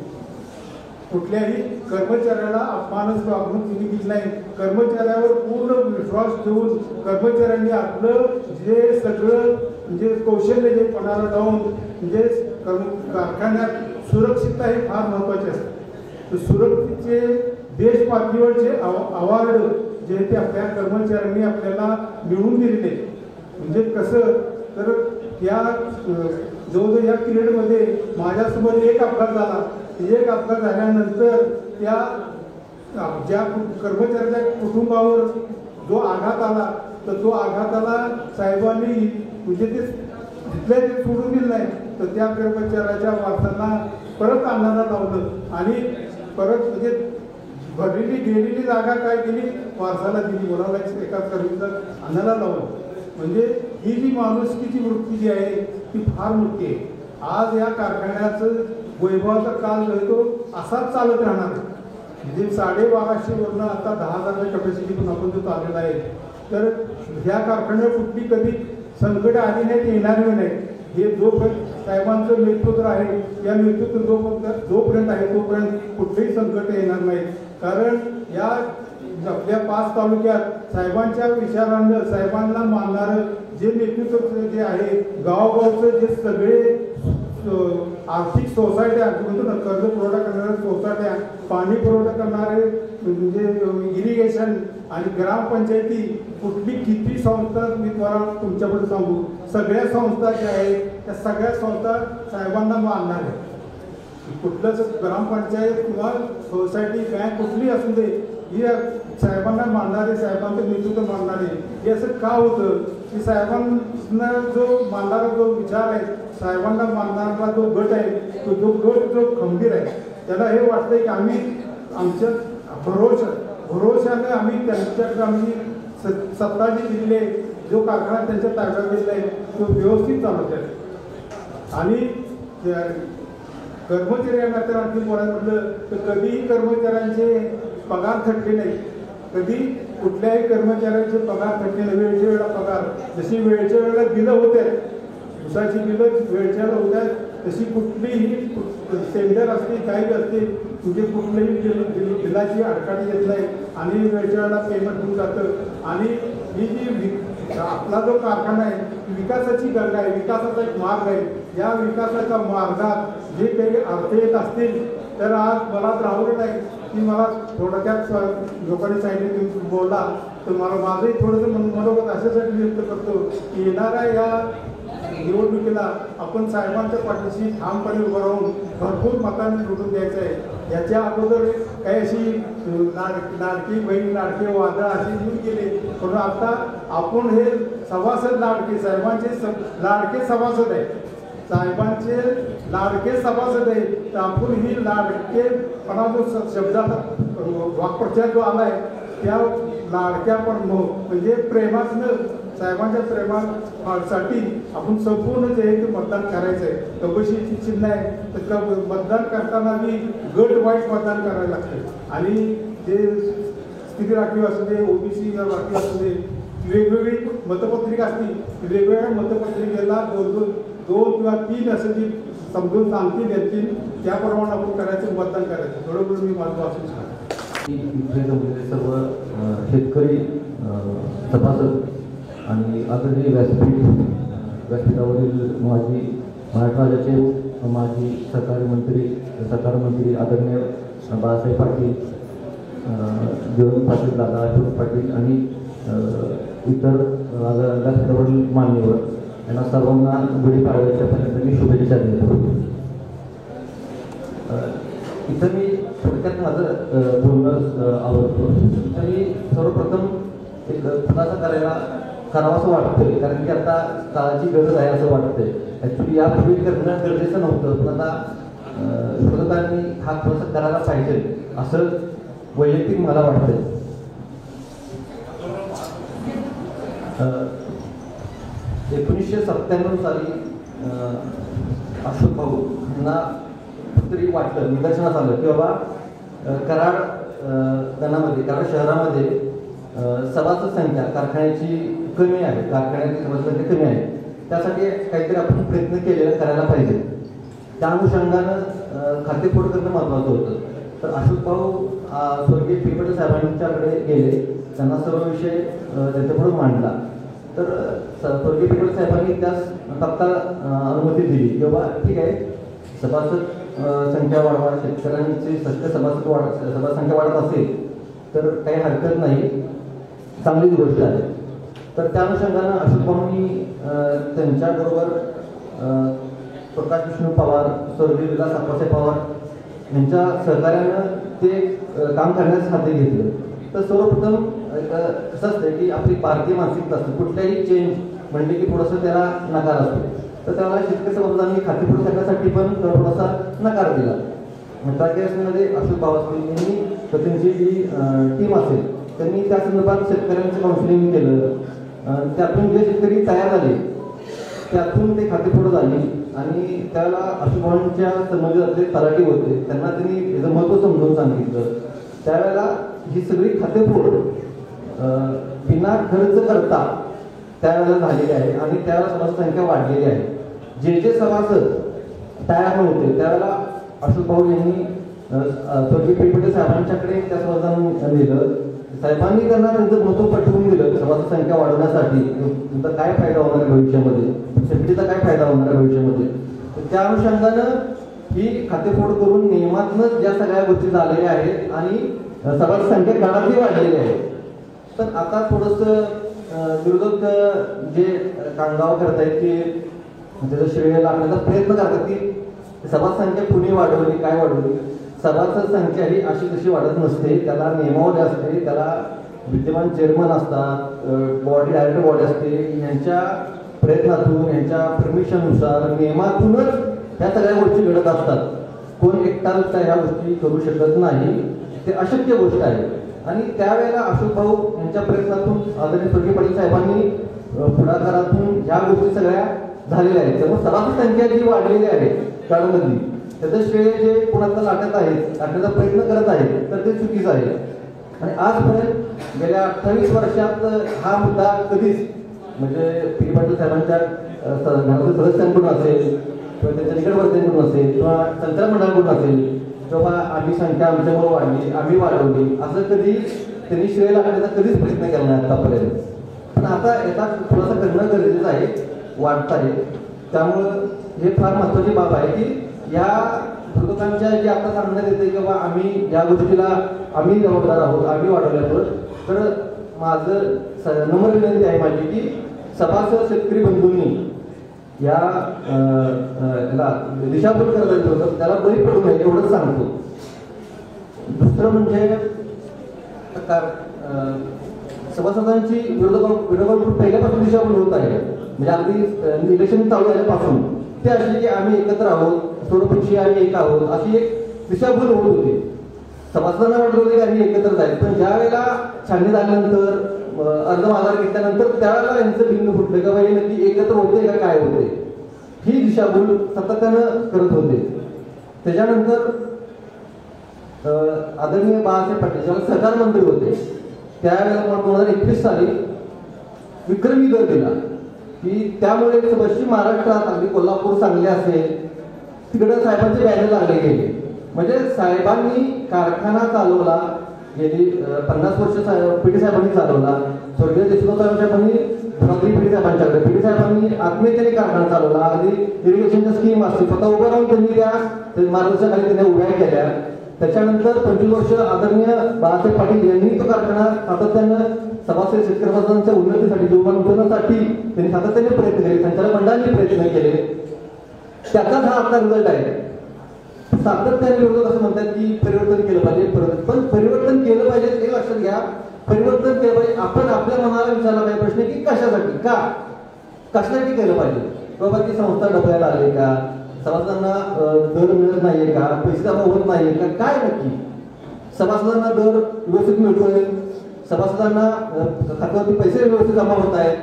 D: कुठल्याही कर्मचाऱ्याला अपमानास्पद वागणूक दिली गेली नाही. कर्मचाऱ्यावर पूर्ण विश्वास ठेवून कर्मचाऱ्यांनी आपलं जे सगळं म्हणजे कौशल्य जे पणाला लावून म्हणजे कारखान्यात सुरक्षितता हे फार महत्त्वाचे असते. सुरक्षेचे देश पातळीवरचे अवॉर्ड जे ते आपल्या कर्मचाऱ्यांनी आपल्याला मिळवून दिलेले म्हणजे कसं तर या जवळजवळ या पिरियडमध्ये माझ्यासोबत एक अपघात झाला. एक अपघात झाल्यानंतर त्या ज्या कर्मचाऱ्याच्या कुटुंबावर जो आघात आला तर तो आघाताला साहेबांनी म्हणजे ते तिथल्या ते सोडून दिलं नाही तर त्या कर्मचाऱ्याच्या वारसांना परत आणायला लावलं आणि परत म्हणजे भरलेली गेलेली जागा काय केली वारसाला दिली, बोलायला एका सर्व्हिसला आणायला लावलं. म्हणजे ही जी माणुसकीची वृत्ती जी आहे ती फार मोठी आहे. आज या कारखान्याचं वैभवाचा काल जो आहे तो असाच चालत राहणार आहे. म्हणजे 1250 वरून आता 10,000 कॅपॅसिटी पण आपण जो चाललेला आहे. तर ह्या कारखान्यावर कुठली कधी संकट आली नाही, येणार नाही. हे जोपर्यंत साहेबांचं नेतृत्व आहे या नेतृत्व जोपर्यंत आहे तोपर्यंत कुठलेही संकट येणार नाही. कारण या आपल्या 5 तालुक्यात साहेबांच्या विचारानं साहेबांना मानणारं जे नेतृत्व जे आहे, गावोगावचं जे सगळे आर्थिक सोसायट्या म्हणतो ना, कर्ज पुरवठा करणाऱ्या सोसायट्या, पाणी पुरवठा करणारे म्हणजे इरिगेशन आणि ग्रामपंचायती, कुठली किती संस्था मी तुम्हाला तुमच्याकडे सांगू, सगळ्या संस्था ज्या आहेत त्या सगळ्या संस्था साहेबांना मानणार आहे. कुठलंच ग्रामपंचायत किंवा सोसायटी बँक कुठली असू दे, ही साहेबांना मानणारे, साहेबांचं नेतृत्व मानणारे. हे असं का होतं की साहेबांना जो मानणारा जो विचार आहे, साहेबांना मानणारा जो गट आहे, तो जो गट जो खंबीर आहे, त्याला हे वाटतंय की आम्ही आमच्या भरोशाने आम्ही त्यांच्याकडे आम्ही सत्ता जी दिलेली आहे, जो कारखाना त्यांच्या ताब्यात दिलेला आहे तो व्यवस्थित चालवत आहे. आणि कर्मचारी तर आणखी बोलायला म्हटलं तर कधीही कर्मचाऱ्यांचे पगार थटले नाही, कधी कुठल्याही कर्मचाऱ्यांचे पगार थटले नाही. वेळच्या वेळेला पगार, जशी वेळच्या वेळेला बिलं होत आहेत, दिवसाची बिलं वेळच्या वेळेला होत आहेत, तशी कुठलीही टेंडर असते काही असते, म्हणजे कुठल्याही बिलाची अडकाठी येत नाही आणि वेळच्या वेळेला पेमेंट होऊन जातं. आणि ही जी आपला जो कारखाना आहे विकासाची गंगा आहे, विकासाचा एक मार्ग आहे. या विकासाच्या मार्गात जे काही अर्थ येत असतील तर आज मला तर आवडत आहे की मला थोडक्यात लोकांनी सांगितलं की बोलला तर मला माझंही थोडंसं मनोगत अशासाठी व्यक्त करतो की येणाऱ्या या निवडणुकीला आपण साहेबांच्या पाठीशी ठामपणे उभं राहून भरपूर मतांनी निवडून द्यायचं आहे. याच्या अगोदर काही अशी लाडकी बहीण लाडके वादळ असे येऊन गेले, पण आता आपण हे सभासद लाडके, साहेबांचे लाडके सभासद आहे, साहेबांचे लाडके सभासद आहे. तर आपण ही लाडकेपणा जो शब्दाचा वाक्प्रचार जो आला आहे त्या लाडक्यापण म्हणजे प्रेमातनं साहेबांच्या प्रेमासाठी आपण संपूर्ण जे आहे ते मतदान करायचं आहे. कबशीची चिन्ह आहे तर मतदान करताना बी गट वाईज मतदान करायला लागतं. आणि जे स्थिती राखीव असू दे, ओबीसी राखीव असू दे, वेगवेगळी मतपत्रिका असतील, वेगवेगळ्या मतपत्रिकेला दोन किंवा 3 असं जी समजून सांगतील येतील त्याप्रमाणे आपण करायचं, मतदान करायचं. थोडं मी माझं वाचून सांगतो.
E: इथे जमलेले सर्व शेतकरी सभासद आणि आदरणीय व्यासपीठावरील माजी महाराष्ट्र राज्याचे माजी सहकार मंत्री आदरणीय बाळासाहेब पाटील, देवेंद्र पाटील, दादा अशोक पाटील आणि इतर व्यासपीठावरील मान्यवर यांना सर्वांना गुढीपाडव्याच्या पर्यंत मी शुभेच्छा देतो. इथं मी थोडक्यात माझं बोलणं आवडतो. इथं मी सर्वप्रथम एक खुलासा करावासं वाटतंय, कारण की आता काळाची गरज आहे असं वाटतंय. ॲक्च्युली यापूर्वी करणं गरजेचं नव्हतं, पण आता विरोधकांनी हा खुलासा करायला पाहिजे असं वैयक्तिक मला वाटतंय. 1997 साली अशोक भाऊ यांना तरी वाटलं, निदर्शनास आलं की बाबा कराड कराड शहरामध्ये सभासद संख्या कारखान्याची कमी आहे, कारखान्याची सभासद संख्या कमी आहे, त्यासाठी काहीतरी आपण प्रयत्न केलेला करायला पाहिजे. त्या अनुषंगानं खातेफोड करणं महत्त्वाचं होतं. तर अशोक भाऊ स्वर्गीय पीपट साहेबांच्याकडे गेले, त्यांना सर्व विषय त्यांच्यापुढे मांडला. तर स्वर्गीय पीपट साहेबांनी त्यास तत्काळ अनुमती दिली की बाबा ठीक आहे, सभासद संख्या वाढवा, शेतकऱ्यांची सभासद संख्या वाढत असेल तर काही हरकत नाही, चांगलीच गोष्ट आहे. तर त्या अनुषंगानं अशोक भाऊंनी त्यांच्याबरोबर प्रकाश विष्णू पवार, स्वर्गीय विलास आप्पासाहेब पवार यांच्या सहकार्यानं ते काम करण्यास हाती घेतलं. तर सर्वप्रथम कसं असतं की आपली भारतीय मानसिकता असते, कुठल्याही चेंज म्हणले की थोडंसं त्याला नकार असतो. तर त्याला शेतकरी सभासदांनी खातेफोड करण्यासाठी पण थोडासा नकार दिला. त्या केसमध्ये अशोक भाऊ असतील यांनी त्यांची जी टीम असेल त्यांनी त्या संदर्भात शेतकऱ्यांचं काउन्सिलिंग केलं. त्यातून जे शेतकरी तयार झाले त्यातून ते खातेफोड झाली आणि त्याला अशोक भाऊंच्या संबंधित तलाठी होते, त्यांना त्यांनी याचं महत्त्व समजावून सांगितलं. त्यावेळेला ही सगळी खातेफोड बिना खर्च करता त्यावेळेला झालेली आहे आणि त्यावेळेला सभासद संख्या वाढलेली आहे. जे सभासद तयार होते त्यावेळेला अशोक भाऊ यांनी स्वर्गीय पीपटे साहेबांच्याकडे त्या सभासदांनी दिलं. साहेबांनी त्यांना त्यांचं महत्त्व पटवून दिलं सभासद संख्या वाढवण्यासाठी. तुमचा काय फायदा होणार आहे भविष्यामध्ये, सेफ्टीचा काय फायदा होणार आहे भविष्यामध्ये. त्या अनुषंगानं ही खातेफोड करून नियमातूनच ज्या सगळ्या गोष्टी झालेल्या आहेत आणि सभासद संख्या काळातही वाढलेली आहे. पण आता थोडंसं विरोधक जे कांगाव करत आहेत की त्याचं श्रेय लागण्याचा प्रयत्न करतात की सभासद संख्या कुणी वाढवली, काय वाढवली. सभासद संख्या ही अशी तशी वाढत नसते. त्याला नियमावली असते, त्याला विद्यमान चेअरमन असतात, बॉडी डायरेक्टर बॉडी असते. यांच्या प्रयत्नातून, यांच्या परमिशननुसार, नियमातूनच ह्या सगळ्या गोष्टी घडत असतात. कोण एकटा ह्या गोष्टी करू शकत नाही, ते अशक्य गोष्ट आहे. आणि त्यावेळेला अशोक भाऊ यांच्या प्रयत्नातून आदरणीय स्वर्गीय पाटील साहेबांनी पुढाकारातून ह्या गोष्टी सगळ्या झालेल्या आहेत. त्यामुळे सभासद संख्या जी वाढलेली आहे काळामधली, त्याचं श्रेय जे कोणाला लाटत आहेत, लाटण्याचा प्रयत्न करत आहेत, तर ते चुकीचं आहे. आणि आजपर्यंत गेल्या 28 वर्षात हा मुद्दा कधीच म्हणजे पी पाटील साहेबांच्या घरातील सदस्यांकडून असेल किंवा त्यांच्या निकटवर्तीयांकडून असेल किंवा संचालक असेल किंवा आम्ही संख्या आमच्यामुळे वाढली, आम्ही वाढवली, असं कधी त्यांनी श्रेय लागण्याचा कधीच प्रयत्न केला नाही आतापर्यंत. पण आता याचा थोडासा करणं गरजेचं आहे, वाढत आहे. त्यामुळं हे फार महत्त्वाची बाब आहे की या विरोधकांच्या जे आता सांगण्यात येते की बाबा आम्ही या गोष्टीला आम्ही जबाबदार आहोत, आम्ही वाढवल्यावर, तर माझं नम्र विनंती आहे माझी की सभासद शेतकरी बंधूंनी या दिशाभूल करत होतं त्याला बळी पडू नये एवढंच सांगतो. दुसरं म्हणजे सभासदांची विरोधक पहिल्यापासून दिशाभूल होत आहे. म्हणजे अगदी इलेक्शन चालू झाल्यापासून ते अशी की आम्ही एकत्र आहोत, सर्वपक्षीय आम्ही एक आहोत, अशी एक दिशाभूल होत होती. सभासदांना वाटत होते की आम्ही एकत्र जाईल. पण ज्या वेळेला छाननी झाल्यानंतर, अर्ज माघार घेतल्यानंतर त्यावेळेला यांचं भिन्न फुटलं का बाई नक्की एकत्र होते का काय होते, ही दिशाभूल सातत्यानं करत होते. त्याच्यानंतर आदरणीय बाळासाहेब पाटील जेव्हा सहकार मंत्री होते त्यावेळेला 2021 साली विक्रमी दर दिला की त्यामुळे पश्चिम महाराष्ट्रात अगदी कोल्हापूर, सांगली असेल तिकडे साहेबांचे बॅनर लागले गेले. म्हणजे साहेबांनी कारखाना चालवला, गेली 50 वर्ष पीडी साहेबांनी चालवला. स्वर्गीय देशमुख साहेबांनी पीडी साहेबांच्याकडे, पीडी साहेबांनी आत्मीयतेने कारखाना चालवला. अगदी इरिगेशनच्या स्कीम असतील स्वतः उभं राहून त्यांनी त्या मार्गदर्शनाखाली त्यांनी उभ्या केल्या. त्याच्यानंतर 25 वर्ष आदरणीय बाळासाहेब पाटील यांनी तो कारखाना सातत्यानं सभासद शेतकरी सभासदांच्या उन्नतीसाठी, जीवन उन्नतीसाठी त्यांनी सातत्याने प्रयत्न केले, संचालक मंडळांनी प्रयत्न केले. त्याचाच हा आता रिझल्ट आहे. सातत्याने विरोधक असं म्हणतात की परिवर्तन केलं पाहिजे, पण परिवर्तन केलं पाहिजे हे लक्षात घ्या. परिवर्तन केलं पाहिजे आपण आपल्या मनाला विचारला पाहिजे प्रश्न की कशासाठी, कशासाठी केलं पाहिजे. बाबा ती संस्था डबल्याला आली का, सभासदांना दर मिळत नाहीये का, पैसे जमा होत नाहीये का, काय नक्की सभासदांना दर व्यवस्थित मिळतोय, सभासदांना खात्यावरती पैसे व्यवस्थित जमा होत आहेत,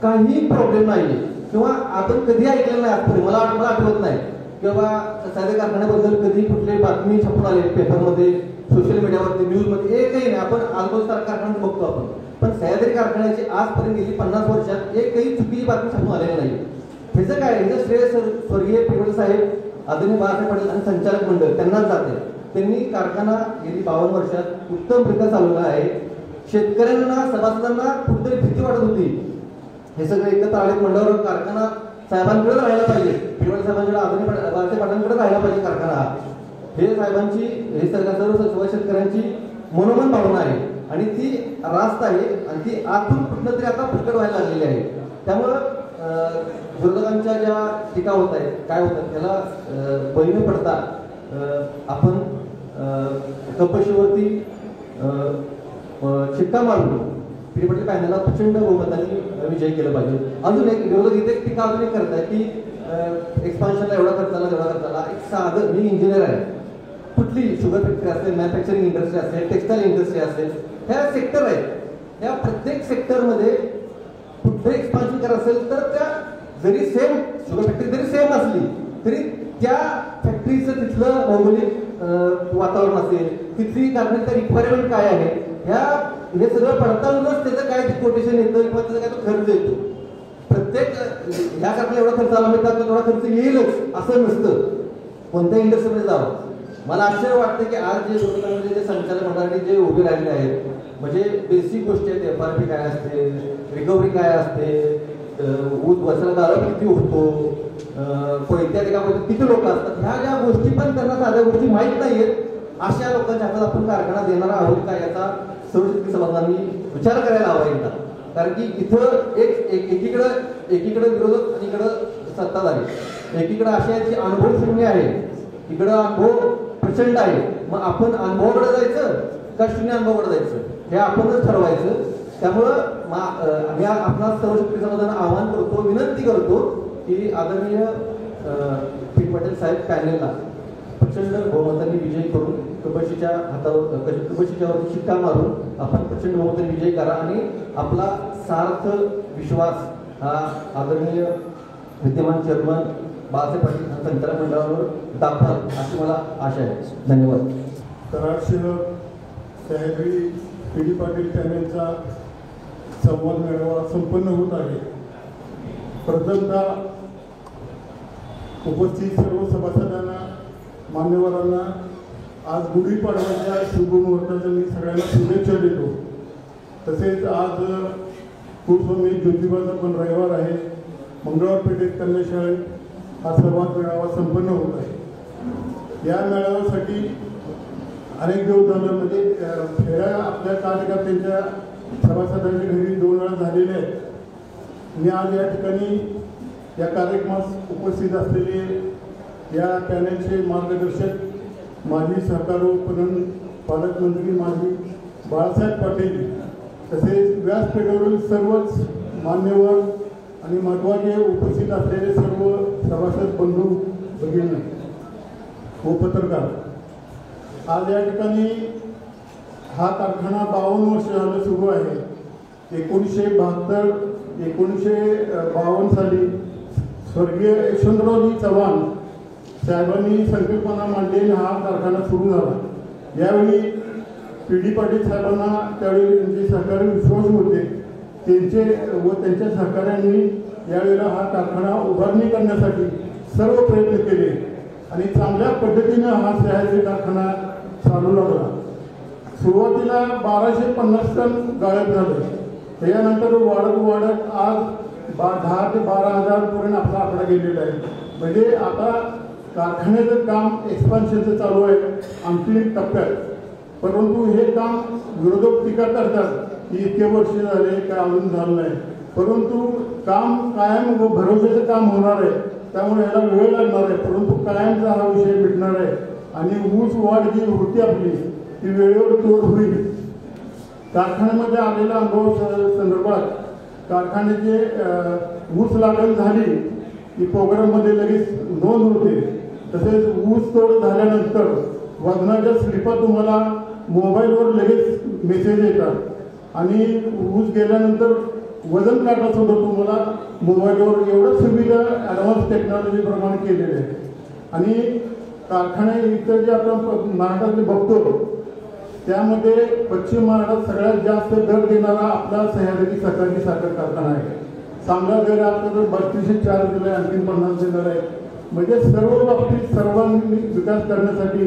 E: काही प्रॉब्लेम नाहीये. किंवा आपण कधी ऐकलेलं नाही आजपर्यंत, मला आठवत नाही किंवा साध्या कारखान्याबद्दल कधी कुठली बातमी छापून आली पेपरमध्ये, सोशल मीडियावरती, न्यूजमध्ये, एकही नाही. आपण आलमोस्ट कारखान्यात बघतो आपण, पण सह्याद्री कारखान्याची आजपर्यंत गेली 50 वर्षात एकही चुकीची बातमी छापून आलेली नाही. ह्याचं काय, ह्याचं श्रेय स्वर्गीय पीपटे साहेब, आदरणीय बाळासाहेब पाटील आणि संचालक मंडळ त्यांनाच जाते. त्यांनी कारखाना गेली 52 वर्षात उत्तमरित्या चालवला आहे. शेतकऱ्यांना, सभासदांना कुठेतरी भीती वाटत होती. हे सगळे एकत्र आले मंडळावर कारखाना साहेबांकडे राहायला पाहिजे, पीपटे साहेबांकडे, आदरणीय बाळासाहेब पाटलांकडे राहायला पाहिजे कारखाना. हे साहेबांची, हे सर्व शेतकऱ्यांची मनोमन भावना आहे आणि ती रास्त आहे आणि ती आतून कुठलं तरी आता प्रकट व्हायला लागलेली आहे. त्यामुळं विरोधकांच्या ज्या टीका होत आहेत, काय होतात, त्याला बळी न पडता आपण कपाशीवरती शिक्का मारून पीडी पाटील पॅनलला प्रचंड बहुमताने विजय केला पाहिजे. अजून एक विरोधक इथे टीका अजून एक करत आहे की एक्सपान्शनला एवढा खर्च आला, तेवढा खर्च आला. एक साधं, मी इंजिनियर आहे, कुठली शुगर फॅक्टरी असेल, मॅन्युफॅक्चरिंग इंडस्ट्री असेल, टेक्स्टाईल इंडस्ट्री असेल, ह्या सेक्टर आहेत. या प्रत्येक सेक्टरमध्ये कुठे एक्सपान्शन करायचं असेल तर त्या जरी सेम शुगर फॅक्टरी जरी सेम असली तरी त्या फॅक्टरीचं तिथलं भौगोलिक वातावरण असेल, तिथली कारखान्याचं रिक्वायरमेंट काय आहे, हे सगळं पडताळूनच त्याचं काय कोटेशन येतं किंवा त्याचा काय तो खर्च येतो. प्रत्येक ह्या कारखान्याला एवढा खर्च आला म्हणजे तेवढा खर्च येईलच असं नसतं. कोणत्या इंडस्ट्रीमध्ये जावं, मला आश्चर्य वाटतं की आज जे लोकांमध्ये जे संचालक मंडळाने जे उभे राहिले आहेत, म्हणजे बेसिक गोष्टी आहेत, FRP काय असते, रिकव्हरी काय असते, ऊस वर्षाला दारा किती होतो, कोणत्या ठिकाणी किती लोक असतात, ह्या ज्या गोष्टी पण त्यांना साध्या गोष्टी माहीत नाहीयेत. अशा लोकांच्या हातात आपण कारखाना देणार आहोत का, याचा सर्वशक्ती समाजांनी विचार करायला हवा एकदा. कारण की इथं एकीकडे विरोधक आणि इकडं सत्ताधारी, एकीकडे असे आहेत की अनुभव शून्य आहे, इकडं अनुभव प्रचंड आहे. मग आपण अनुभवाकडे जायचं का शून्य अनुभवाकडे जायचं हे आपणच ठरवायचं. त्यामुळं मी आपणास सर्वशक्ती समाजांना आवाहन करतो, विनंती करतो की आदरणीय पी पाटील साहेब पॅनेलला प्रचंड बहुमतांनी विजयी करून कबशीच्यावरती शिक्का मारून आपण प्रचंड बहुमतांनी विजयी करा आणि आपला सार्थ विश्वास हा आदरणीय विद्यमान चेअरमन बाळासाहेब पाटील संचालक मंडळावर दाखवाल अशी मला आशा आहे. धन्यवाद.
D: कराड शहर सह्याद्री पी पाटील पॅनेलचा संवाद मेळावा संपन्न होत आहे. प्रथमतः उपस्थित सर्व सभासदांना, मान्यवरांना आज गुढीपाडव्याच्या शुभमुहूर्ताच्या मी सगळ्यांना शुभेच्छा देतो. तसेच आज कुलस्वामी ज्योतिबाचा पण रविवार आहे. मंगळवार पेठेत कन्याशाळेत हा संवाद मेळावा संपन्न होत आहे. या मेळाव्यासाठी अनेक दिवस झालं, म्हणजे फेऱ्या आपल्या कार्यकर्त्यांच्या सभासदांच्या घरी 2 वेळा झालेल्या आहेत. मी आज या ठिकाणी या कार्यक्रमास उपस्थित असलेले या पॅनेलचे मार्गदर्शक माजी सहकार व पणन पालकमंत्री माजी बाळासाहेब पाटील, तसेच व्यासपीठावरील सर्वच मान्यवर आणि महत्त्वाचे उपस्थित असलेले सर्व सभासद बंधू भगिनी व पत्रकार, आज या ठिकाणी हा कारखाना 52 वर्ष झालं सुरू आहे. 1952 साली स्वर्गीय यशवंतरावजी चव्हाण साहेबांनी संकल्पना मांडली आणि हा कारखाना सुरू झाला. यावेळी PD पाटील साहेबांना त्यावेळी त्यांचे सहकारी विश्वास होते, त्यांचे व त्यांच्या सहकाऱ्यांनी यावेळेला हा कारखाना उभारणी करण्यासाठी सर्व प्रयत्न केले आणि चांगल्या पद्धतीनं हा सह्याद्री कारखाना चालू लागला. सुरुवातीला 1250 टन गाळप झालं. त्याच्यानंतर वाढत आज 10 ते 12,000 पर्यंत आपला आकडा गेलेला आहे. म्हणजे आता कारखान्याचं काम एक्सपान्शनचं चालू आहे अंतिम टप्प्यात. परंतु हे काम विरोधक टीका करतात की इतके वर्ष झाले काय अजून झालं नाही. परंतु काम कायम व भरोश्याचं काम होणार आहे, त्यामुळे याला वेळ लागणार आहे. परंतु कायमचा हा विषय भेटणार आहे आणि ऊस वाढ जी होती आपली ती वेळेवर तोड होईल. कारखान्यामध्ये आलेल्या अनुभव संदर्भात कारखान्याचे ऊस लागण झाली की प्रोग्राममध्ये लगेच नोंद होते. तसेच ऊस तोड झाल्यानंतर वजनाच्या स्लिपा तुम्हाला मोबाईलवर लगेच मेसेज येतात आणि ऊस गेल्यानंतर वजन काटा सुद्धा तुम्हाला मोबाईलवर एवढं सुविधा ॲडव्हान्स टेक्नॉलॉजीप्रमाणे केलेले आहे. आणि कारखाने इतर जे आपण महाराष्ट्रातले बघतो त्यामध्ये पश्चिम महाराष्ट्रात सगळ्यात जास्त दर देणारा आपला सह्याद्री सहकारी साखर कारखाना आहे. चांगला दर आपल्याला 3204 दिला आहे, आणखी 50 देणार आहे. म्हणजे सर्व बाबतीत सर्वांनी विकास करण्यासाठी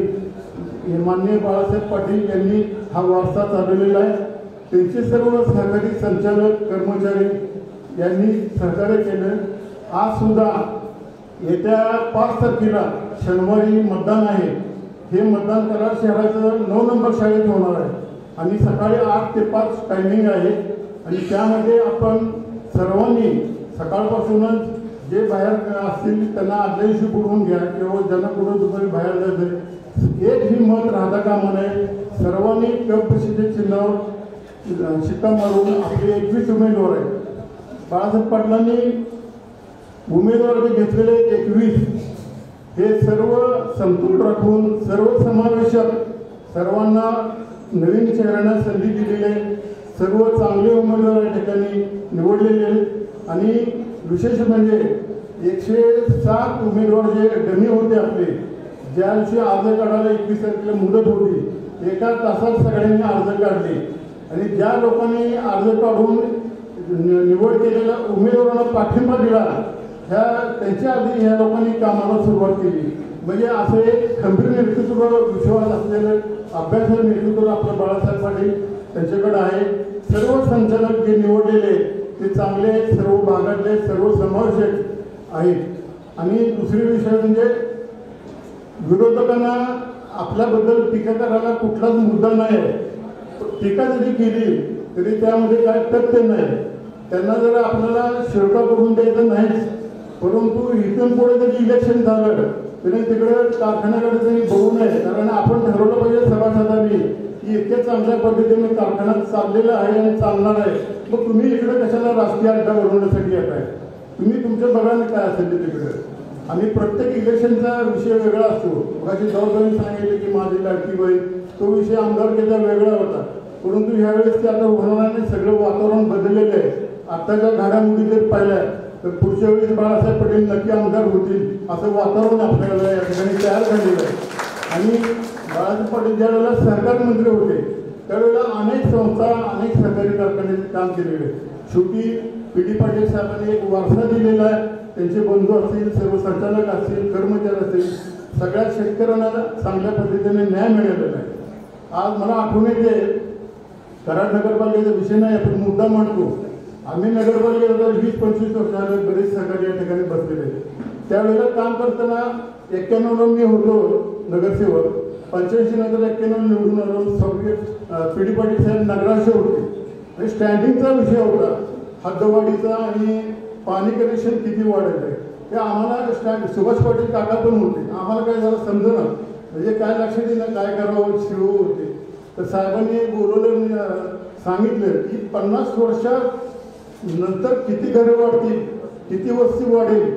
D: माननीय बाळासाहेब पाटील यांनी हा वारसा चालवलेला आहे. त्यांचे सर्व सहकारी संचालक कर्मचारी यांनी सहकार्य केलं. आज सुद्धा येत्या 5 तारखेला शनिवारी मतदान आहे. हे मतदान कराड शहराचं 9 नंबर शाळेत होणार आहे आणि सकाळी 8 ते 5 टायमिंग आहे. आणि त्यामध्ये आपण सर्वांनी सकाळपासूनच जे बाहेर असतील त्यांना आदल्या दिवशी बोलवून घ्या किंवा ज्यांना कुठं दुपारी बाहेर जायचं एकही मत राहता कामा नये. सर्वांनी कपशीच्या चिन्हावर शिक्का मारून आपले 21 उमेदवार आहेत. बाळासाहेब पाटलांनी उमेदवार जे घेतलेले 21 हे सर्व समतोल राखून सर्व समावेशक सर्वांना नवीन चेहऱ्यांना संधी दिलेली आहे. सर्व चांगले उमेदवार या ठिकाणी निवडलेले आहेत. आणि विशेष म्हणजे 107 उमेदवार जे डमी होते आपले, ज्या दिवशी अर्ज काढायला 21 तारखेला मुदत होती, एका तासात सगळ्यांनी अर्ज काढले. आणि ज्या लोकांनी अर्ज काढून निवड केलेल्या उमेदवारांना पाठिंबा दिला त्यांच्या आधी ह्या लोकांनी कामाला सुरुवात केली. म्हणजे असं एक खंबीर नेतृत्व विश्वास असलेलं अभ्यासू नेतृत्व आपलं बाळासाहेब पाटील त्यांच्याकडे आहे. सर्व संचालक जे निवडलेले ते चांगले आहेत, सर्व भागातले सर्व समावेशक आहेत. आणि दुसरी विषय म्हणजे विरोधकांना आपल्याबद्दल टीका करायला कुठलाच मुद्दा नाही आहे. टीका जरी केली तरी त्यामध्ये काय तथ्य नाही. त्यांना जर आपल्याला शिरका करून द्यायचं नाहीच, परंतु इथून पुढे जरी इलेक्शन झालं तरी तिकडे कारखान्याकडे तरी बघू नये. कारण आपण ठरवलं पाहिजे सभासदांनी की इतक्या चांगल्या पद्धतीने कारखाना चाललेला आहे आणि चालणार आहे, मग तुम्ही इकडे कशाला राजकीय अड्डा बनवण्यासाठी येत आहे? तुम्ही तुमच्या बघाने काय असेल ते तिकडे. आणि प्रत्येक इलेक्शनचा विषय वेगळा असतो. मगाशी जबाबदारी सांगितले की माझी लाडकी बहीण, तो विषय आमदारकीचा वेगळा होता, परंतु ह्यावेळेस ते आता होणार नाही. सगळं वातावरण बदललेलं आहे. आत्ताच्या घडामोडी जर पाहिल्या तर पुढच्या वेळेस बाळासाहेब पटेल नक्की आमदार होतील असं वातावरण आपल्याला या ठिकाणी तयार झालेलं आहे. आणि बाळासाहेब पाटील ज्या वेळेला सरकार मंत्री होते त्यावेळेला अनेक संस्था अनेक सहकारी कारखान्याचे काम केलेले आहे. शेवटी PD पाटील साहेबांनी एक वारसा दिलेला आहे. त्यांचे बंधू असतील, सर्व संचालक असतील, कर्मचारी असतील, सगळ्या शेतकऱ्यांना चांगल्या पद्धतीने न्याय मिळालेला आहे. आज मला आठवण येते, कराड नगरपालिकेचा विषय नाही आपण मुद्दा मांडतो. आम्ही नगरपालिकेला 20-25 वर्ष झाले बरेच सहकारी या ठिकाणी बसलेले. त्यावेळेला काम करताना 91ला मी होतो नगरसेवक, 85 नंतर 91 निवडून आलो. सगळे PD पाटील साहेब नगराध्यक्ष होते. स्टँडिंगचा विषय होता हद्दवाढीचा आणि पाणी कनेक्शन किती वाढत आहे ते आम्हाला सुभाष पाटील काका पण होते. आम्हाला काय झालं समजेना, म्हणजे काय लक्षात येईना काय करावं, शिव होते. तर साहेबांनी बोलवलं, सांगितलं की 50 वर्षात नंतर किती घरं वाढतील, किती वस्ती वाढेल,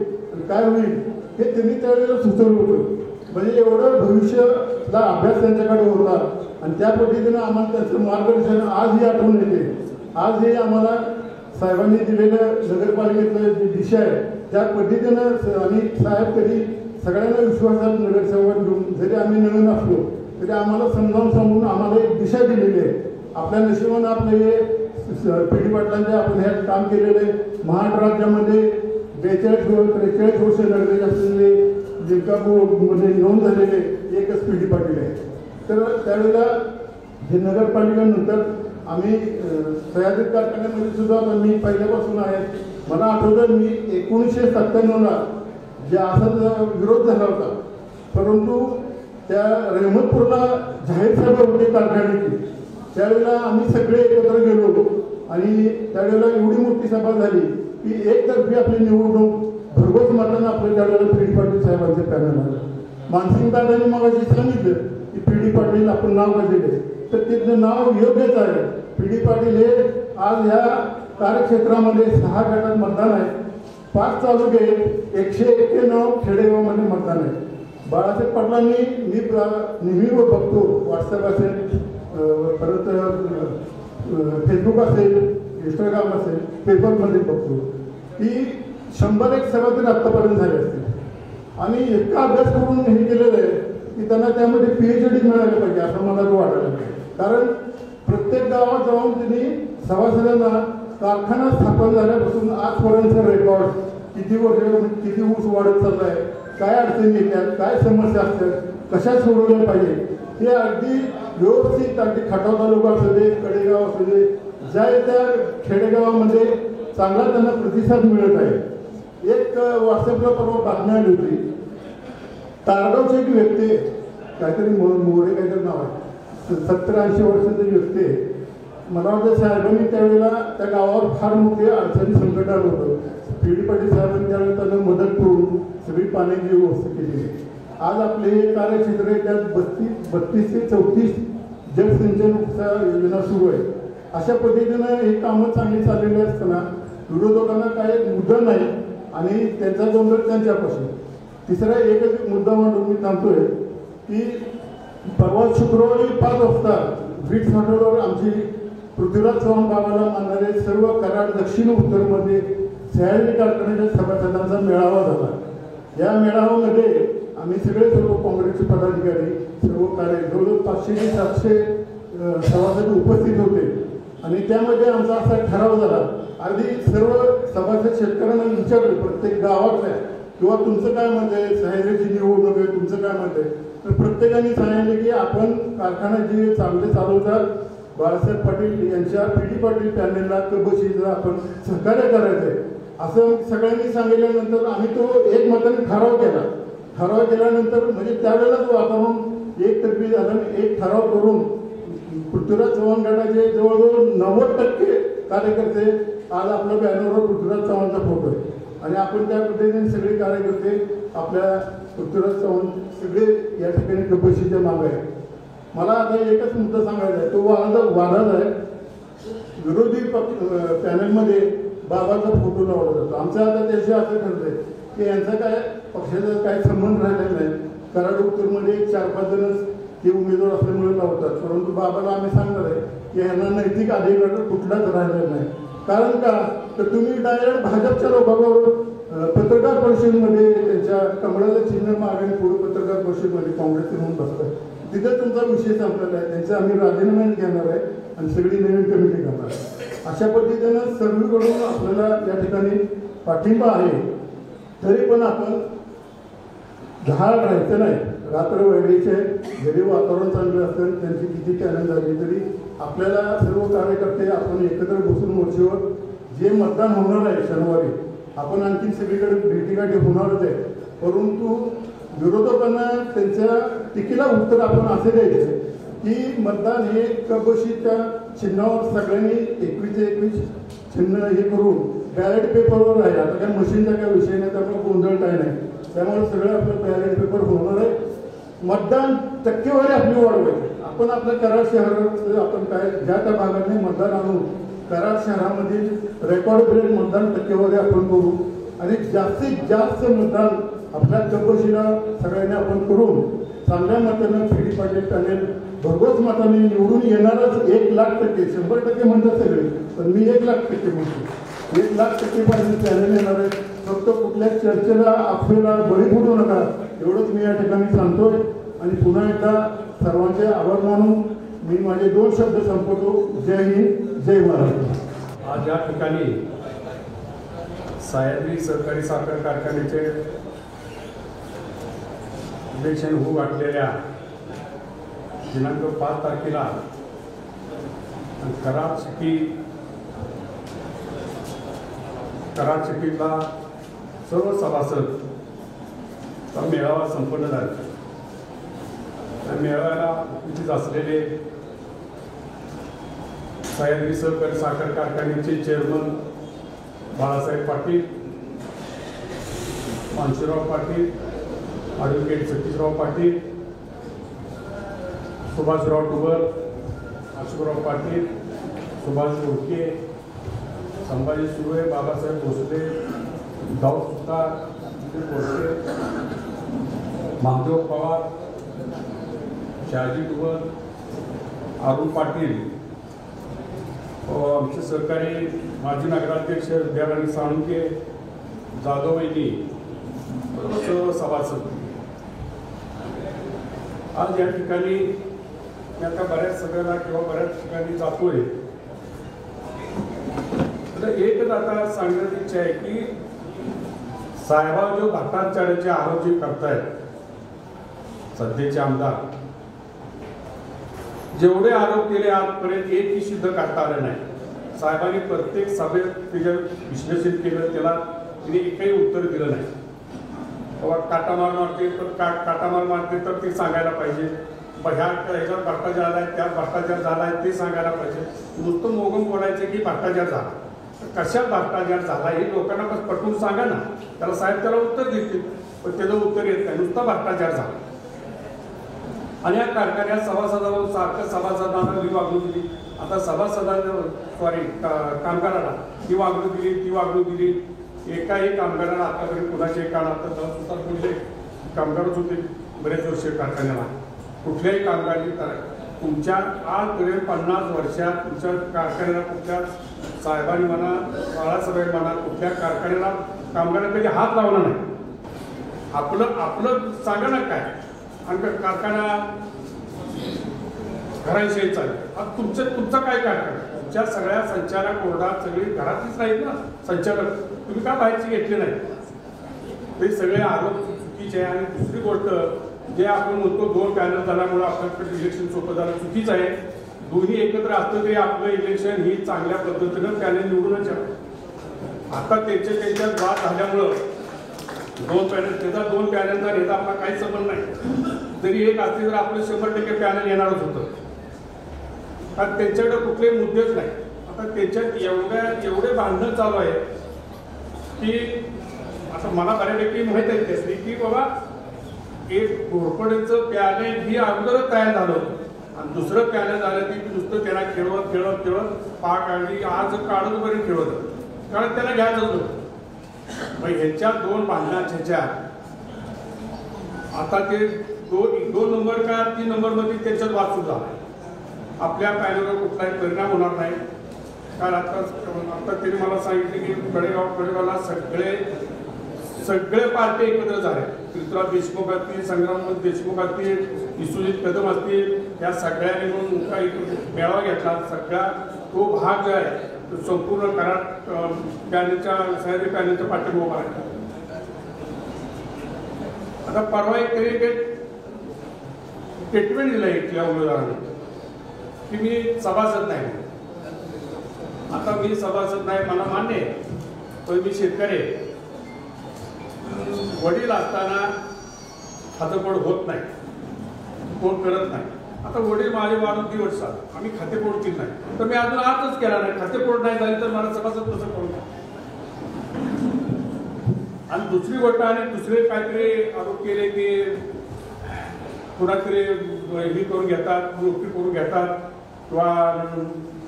D: काय होईल हे त्यांनी त्यावेळेला सुचवलं होतं. म्हणजे एवढं भविष्याचा अभ्यास त्यांच्याकडे होता आणि त्या पद्धतीनं आम्हाला त्याचं मार्गदर्शन आजही आठवण येते. आजही आम्हाला साहेबांनी दिलेलं नगरपालिकेचं जी दिशा आहे त्या पद्धतीनं, आणि साहेब कधी सगळ्यांना विश्वासात नगरसेवक घेऊन जरी आम्ही नवीन असलो तरी आम्हाला समजावून सांगून आम्हाला एक दिशा दिलेली आहे. आपल्या नशिबानं आपले हे PD पाटलांचे आपण हे काम केलेलं आहे. महाराष्ट्र राज्यामध्ये 43 वर्ष नगरेश असलेले जिंकापूरमध्ये नोंद झालेले एकच PD पाटील आहे. तर त्यावेळेला हे नगरपालिकेनंतर आम्ही सह्याद्री कारखान्यामध्ये सुद्धा मी पहिल्यापासून आहे. मला आठवतं मी 1997ला जे असा विरोध झाला होता, परंतु त्या रहमतपूरला जाहीर सभा होती कारखान्याची. त्यावेळेला आम्ही सगळे एकत्र गेलो आणि त्यावेळेला एवढी मोठी सभा झाली की एकतर्फी आपली निवडणूक भरघोस मतानं आपल्या त्यावेळेला PD पाटील साहेबांचं पॅनल आलं. मानसिंगदादांनी मग अशी सांगितलं की PD पाटील आपण नाव का दिले, तर तिथलं नाव योग्यच आहे. PD पाटील हे आज ह्या कार्यक्षेत्रामध्ये 6 गटात मतदान आहे. 5 तालुके 191 खेडेगावामध्ये मतदान आहे. बाळासाहेब पाटलांनी मी नेहमी बघतो, व्हॉट्सअप असेल, परत फेसबुक असेल, इंस्टाग्राम असेल, पेपरमध्ये बघतो की 101 सभा तरी आत्तापर्यंत झाले असतील. आणि इतका अभ्यास करून हे केलेलं आहे की त्यांना त्यामध्ये PhD मिळालं पाहिजे असं मला वाटायला लागलं. कारण प्रत्येक गावात जाऊन त्यांनी सभासदांना कारखाना स्थापन झाल्यापासून आजपर्यंतचा रेकॉर्ड, किती वर्ष किती ऊस वाढत चालला आहे, काय अडचणी येतात, काय समस्या असतात, कशा सोडवल्या पाहिजे, हे अगदी व्यवस्थित अगदी खटाव तालुका असू दे, कडेगाव असू दे, ज्या त्या खेडेगावामध्ये चांगला त्यांना प्रतिसाद मिळत आहे. एक व्हॉट्सअपला परवा बातमी आली होती, तारगावची एक व्यक्ती, काहीतरी मोरे काहीतरी नाव आहे, 70-80 वर्षाची व्यक्ती आहे. मला वाटतं साहेबांनी त्यावेळेला त्या गावावर फार मोठी अडचणी संकट आलं होतं. PD पाटील साहेबांनी त्यावेळेला त्यांना मदत करून सगळी पाण्याची व्यवस्था केली. आज आपले हे कार्यक्षेत्र आहे, त्यात 32 ते 34 जलसिंचनच्या योजना सुरू आहे. अशा पद्धतीनं हे कामं चांगली चाललेली असताना विरोधकांना काही मुद्दा नाही आणि त्यांचा गोंधळ त्यांच्यापासून. तिसरा एकच मुद्दा म्हणून मी थांबतोय की परवा शुक्रवारी 5 वाजता ब्रिक्स हॉटेलवर आमची पृथ्वीराज चव्हाण बाबाला मानणारे सर्व कराड दक्षिण उत्तरमध्ये सह्याद्री कारखान्याच्या सभासदांचा मेळावा झाला. या मेळाव्यामध्ये आम्ही सर्व काँग्रेसचे पदाधिकारी, सर्व जवळजवळ 500 ते 700 सभासद उपस्थित होते आणि त्यामध्ये आमचा असा ठराव झाला. अगदी सर्व सभासद शेतकऱ्यांना विचारले प्रत्येक गावातल्या किंवा तुमचं काय मत आहे, सह्याद्रीची निवडणूक आहे, तुमचं काय मत आहे, तर प्रत्येकाने सांगितलं की आपण कारखाना जे चांगले चालवतात बाळासाहेब पाटील यांच्या पी.डी. पाटील पॅनलला कबशीला आपण सहकार्य करायचं आहे असं सगळ्यांनी सांगितल्यानंतर आम्ही तो एकमताने ठराव केला. ठराव केल्यानंतर म्हणजे त्यावेळेलाच वातावरण एकतर्फी झालं. एक ठराव करून पृथ्वीराज चव्हाण गटाचे जवळजवळ 90% कार्यकर्ते आज आपल्या बॅनरवर पृथ्वीराज चव्हाणचा फोटो आहे आणि आपण त्या पद्धतीने सगळे कार्यकर्ते आपल्या पृथ्वीराज चव्हाण सगळे या ठिकाणी कबशीच्या मागे आहे. मला आता एकच मुद्दा सांगायचा आहे, तो वादाचा आहे. विरोधी पॅनलमध्ये बाबाचा फोटो लावला जातो. आमचं आता त्याशी असं ठरलंय की यांचा काय पक्षाचा काय संबंध राहिलेला नाही. कराड उत्तरमध्ये 4-5 जणच हे उमेदवार असल्यामुळे लावतात, परंतु बाबाला आम्ही सांगणार आहे की यांना नैतिक अधिकार कुठलाच राहिलेला नाही. कारण का तर तुम्ही डायरेक्ट भाजपच्या लोकांवर पत्रकार परिषदेमध्ये त्यांच्या कमळाचं चिन्ह मागे पुढे पत्रकार परिषदेमध्ये काँग्रेसचे म्हणून बसतात. तिथे तुमचा विषय संपलेला आहे. त्यांचा आम्ही राजीनामा घेणार आहे आणि सगळी नवीन कमिटी करणार आहे. अशा पद्धतीनं सर्वीकडून आपल्याला या ठिकाणी पाठिंबा आहे. तरी पण आपण झाड राहायचं नाही. रात्र वेळेचे जरी वातावरण चांगलं असेल, त्यांची किती चॅलेंज झाली तरी आपल्याला सर्व कार्यकर्ते आपण एकत्र बसून मोर्चेवर जे मतदान होणार आहे शनिवारी, आपण आणखी सगळीकडे भेटीगाठी होणारच आहे. परंतु विरोधकांना त्यांच्या टीकेला उत्तर आपण असे द्यायचे की मतदान हे कबशीच्या चिन्हावर सगळ्यांनी 21 चिन्ह हे करून बॅलेट पेपरवर आहे. आता काय मशीनचा काय विषय नाही, त्यामुळे गोंधळ काय नाही. त्यामुळे सगळं आपलं बॅलेट पेपर होणार आहे. मतदान टक्केवारी आपली वाढवायची. आपण आपल्या कराड शहरात आपण काय ज्या त्या भागाने मतदान आणून कराड शहरामधील रेकॉर्ड ब्रेक मतदान टक्केवारी आपण करू आणि जास्तीत जास्त मतदान आपल्या कबशीला सगळ्यांनी आपण करून चांगल्या मतानं पी.डी. पाटील पॅनेल भरघोस मताने निवडून येणारच. 1,00,000% 100% म्हणतात सगळे, पण मी 1,00,000% म्हणतो. 1,00,000% पाहिजे पॅनेल येणार आहे. फक्त कुठल्या चर्चेला अफवेला बळी पडू नका एवढंच मी या ठिकाणी सांगतोय. आणि पुन्हा एकदा सर्वांचे आभार मानून मी माझे 2 शब्द संपवतो. जय हिंद, जय महाराष्ट्र.
F: आज या ठिकाणी सह्याद्री सहकारी साखर कारखान्याचे इलेक्शन होऊ घातलेल्या दिनांक 5 तारखेला कराड सिटीतला सर्व सभासद मेळावा संपन्न झाला. त्या मेळाव्याला उपस्थित असलेले सह्याद्री सहकारी साखर कारखान्याचे चेअरमन बाळासाहेब पाटील, मानशीराव पाटील, ॲडव्होकेट सतीशराव पाटील, सुभाषराव डुबर, अशोकराव पाटील, सुभाष घोडके, संभाजी सुर्वे, बाबासाहेब भोसले, दाऊद सुतार, घोडके, महादेव पवार, शहाजी डुबर, अरुण पाटील, आमचे सहकारी माजी नगराध्यक्ष विद्याराणी साळुंके, जाधव वहिनी, सर्व सभासद. आज या ठिकाणी मी आता बऱ्याच सगळ्याला किंवा बऱ्याच ठिकाणी जातोय, तर एकच आता सांगण्याची इच्छा आहे की साहेबा जो भ्रष्टाचाराचे आरोप जे करतायत सध्याचे आमदार, जेवढे आरोप केले आजपर्यंत एकही सिद्ध करता आलं नाही. साहेबांनी प्रत्येक सभेत त्याचं विश्लेषण केलं, त्याला तिने एकही उत्तर दिलं नाही. बाबा काटामार मारते तर काटामार मारते तर ते सांगायला पाहिजे. ह्याच्यात भ्रष्टाचार झाला आहे, त्यात भ्रष्टाचार झाला आहे ते सांगायला पाहिजे. नुसतं मोगम बोलायचं की भ्रष्टाचार झाला, कशात भ्रष्टाचार झाला हे लोकांना पटवून सांगा ना. त्याला साहेब त्याला उत्तर देतील, पण त्याचं उत्तर येत नाही. नुसता भ्रष्टाचार झाला. आणि या कारखान्यात सभासदावर सारखं सभासदांना ही वागणूक दिली. आता कामगाराला ही वागणूक दिली, ती वागणूक दिली. एकाही कामगाराला आतापर्यंत कुणाचे कानात सुद्धा कुठले कामगारच होते बरेच वर्ष कारखान्याला. कुठल्याही कामगारांनी तुमच्या आजपर्यंत 50 वर्षात तुमच्या कारखान्याला कुठल्या साहेबांनी म्हणा, बाळासाहेब म्हणा, कुठल्या कारखान्याला कामगारांना कधी हात लावला नाही. आपलं सांगा ना काय. आणि कारखाना घरांशी चालेल. आता तुमचा काय कारखाना, तुमच्या सगळ्या संचालक बोर्डात सगळी घरातलीच नाहीत ना संचालक. तुम्ही का बाहेरची घेतली नाही. ते सगळे आरोप चुकीचे आहे. आणि दुसरी गोष्ट जे आपण म्हणतो 2 पॅनल झाल्यामुळे आपल्याकडे इलेक्शन सोपं झालं, चुकीचं आहे. दोन्ही एकत्र असलं तरी आपलं इलेक्शन ही चांगल्या पद्धतीनं पॅनल निवडूनच आहे. आता त्यांच्यात वाद झाल्यामुळं 2 पॅनल, त्याचा 2 पॅनलचा नेता आपला काही संबंध नाही. जरी एक असते तर आपलं 100% पॅनल येणारच होतं, कारण त्यांच्याकडे कुठले मुद्देच नाही. आता त्यांच्यात एवढे भांडणं चालू आहे की आता मला बऱ्यापैकी माहीत आहे त्यासनी की बाबा एक घोरपडेचं पॅनल ही अगोदरच तयार झालं होतं आणि दुसरं पॅनल झालं की नुसतं त्याला खेळवत पाक आणि आज काढतपर्यंत खेळवत, कारण त्याला घ्यायचं होतं. मग ह्याच्या 2 भांडणाच्या आता ते 2 नंबर का 3 नंबरमध्ये त्याच्यात वाद सुरू झाला. आपल्या पॅनलवर कुठलाही परिणाम होणार नाही, कारण आता त्यांनी मला सांगितले की कडेगावला सगळे पार्टी एकत्र झाले. पृथ्वीराज देशमुख असतील, संग्राम देशमुख असतील, विश्वजित कदम असतील, या सगळ्यांनी म्हणून काही मेळावा घेतला. सगळा तो भाग जो आहे तो संपूर्ण कराड पॅनलच्या सह्याद्री पॅनलच्या पाठिंबा उभा आहे. आता परवा एक स्टेटमेंट दिलं इथल्या उमेदवारांनी की मी सभासद नाही. आता मी सभासद नाही मला मान्य आहे, पण मी शेतकरी आहे. वडील असताना खातेपोड होत नाही, कोण करत नाही. आता वडील माझे वाढून 2 वर्ष झाले, आम्ही खातेपोड केली नाही, तर मी अजून आजच केला नाही. खातेपोड नाही झाली तर मला सभासद कसं करू. आणि दुसरी गोष्ट आणि दुसरे काहीतरी आरोप केले की कुणातरी ही करून घेतात, नोकरी करून घेतात किंवा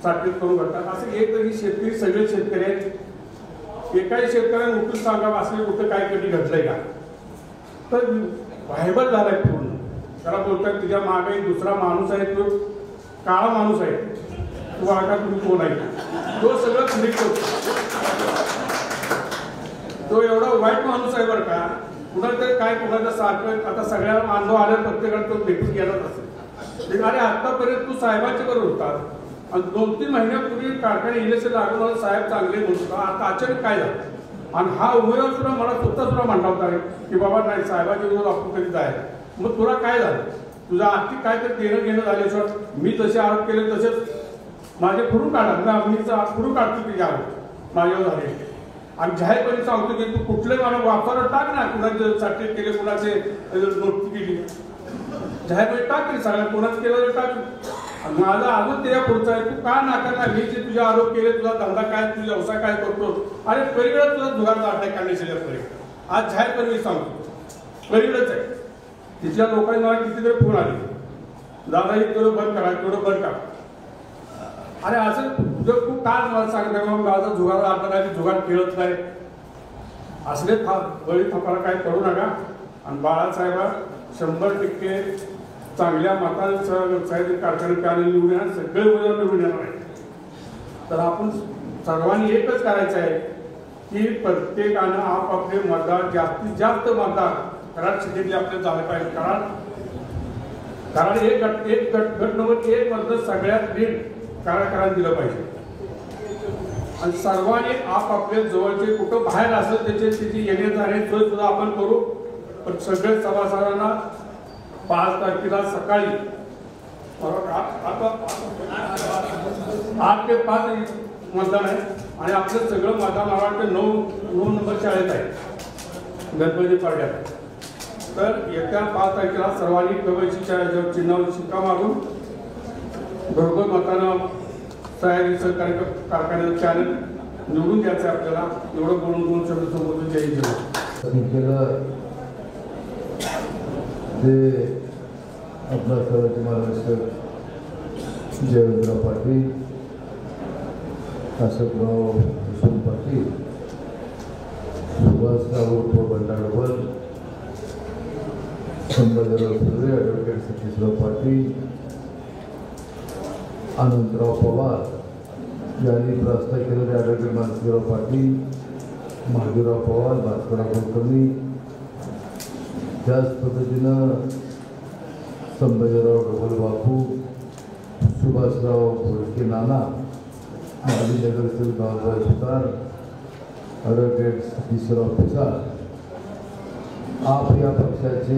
F: साठीत करून घेतात. असं एक तरी शेतकरी सगळे शेतकरी आहेत. एकाही शेतकऱ्याने उठून सांगावं असं कुठं काय कधी घडलंय का, तर व्हायबल झालाय पूर्ण. त्याला बोलतात तुझ्या मागे दुसरा माणूस आहे, तो काळा माणूस आहे, तो आता तुम्ही कोण आहे, तो सगळं क्लिक करतो. तो एवढा वाईट माणूस आहे बरं का. कुणाला तरी काय कुणाचं सारखं आता सगळ्या मानव आल्या प्रत्येकाला तो भेटून गेलाच असेल. अरे आतापर्यंत तू साहेबांच्या बरोबर होता आणि 2-3 महिन्यापूर्वी कारखाने इलेक्शन लागून मला साहेब चांगले म्हणतो. आता अचानक काय झालं. आणि हा उमेदवार सुद्धा मला सुद्धा म्हणला होता की बाबा नाही साहेबांच्या विरोधात आपण कधी जायला. मग तुला काय झालं, तुझं आर्थिक काय तर देणं घेणं झाल्याशिवाय मी जसे आरोप केले तसेच माझे फुरून काढा, मी फुरून काढतो की आरोप माझ्यावर झाले. आणि जाहीरपणे सांगतो की तू कुठले मला वापरावर टाक ना, कुणाचे साठी केले, कुणाचे नोटीस केली, जाहीरपणे टाक की सगळ्या कोणाच केलं टाक. माझा अजून त्या पुढचा आहे, तू का नाकारला. मी जे तुझे आरोप केले, तुझा धंदा काय, तुझा व्यवसाय काय करतो, आणि पलीकडे तुझा जुगारचा अड्डा काढण्याच्या पलीकडे आज जाहीरपणे मी सांगतो पलीकडेच आहे. तिथल्या लोकांनी मला कितीतरी फोन आले, दादा हे तेवढं बंद करा, तेवढं बंद करा. अरे असं तुझं तू का मला सांगता मग माझा जुगार अड्डा नाही, जुगार खेळत नाही, असले बळी थापाला काय करू नका. आणि बाळासाहेबा 100% चांगल्या मतांचं कारखाने पॅनल निवडून येणार, सगळे उमेदवार निवडून येणार आहे. तर आपण सर्वांनी एकच करायचं आहे की प्रत्येकानं आपापले मतदार जास्तीत जास्त मतदार कराड सिटीतले आपले झाले पाहिजे. कराड एक गट नंबर 1 मध्ये सगळ्यात लीड कराड दिलं पाहिजे. आणि सर्वांनी आपापले जवळचे कुठं बाहेर असेल त्याची येणे जाणे सोय सुद्धा आपण करू. पण सगळे सभासदांना 5 तारखेला सकाळी 8 ते 5 मतदान आहे. आणि आपलं सगळं मतदान मला वाटतं 9 नंबर शाळेत आहे, गणपती पाड्यात. तर येत्या 5 तारखेला सर्वांनी केवायसीच्या चिन्हावर शिक्का मारून घरघर मतानं सह्याद्री सहकारी कारखान्याचं चॅनल निवडून द्यायचं आहे आपल्याला. एवढं बोलून शब्द संबोधून जय
G: केलं ते आपला सर्वांचे महाराष्ट्र जयवंतराव पाटील, अशोकराव यशवंत पाटील, सुभाषराव बंडाळवल, संभाजीराव सुर्वे, ॲडव्होकेट सतीशराव पाटील, अनंतराव पवार यांनी प्रस्ताव केलेले ॲडव्होकेट मानसिंगराव पाटील, महादेवराव पवार, भास्करराव कुलकर्णी, त्याच पद्धतीनं संभाजीराव ढोबल बापू, सुभाषराव भोडके नाना, माजी नगरसेवक गावराव सुतार, ॲडव्होकेट सतीशराव पिसाळ आप या पक्षाचे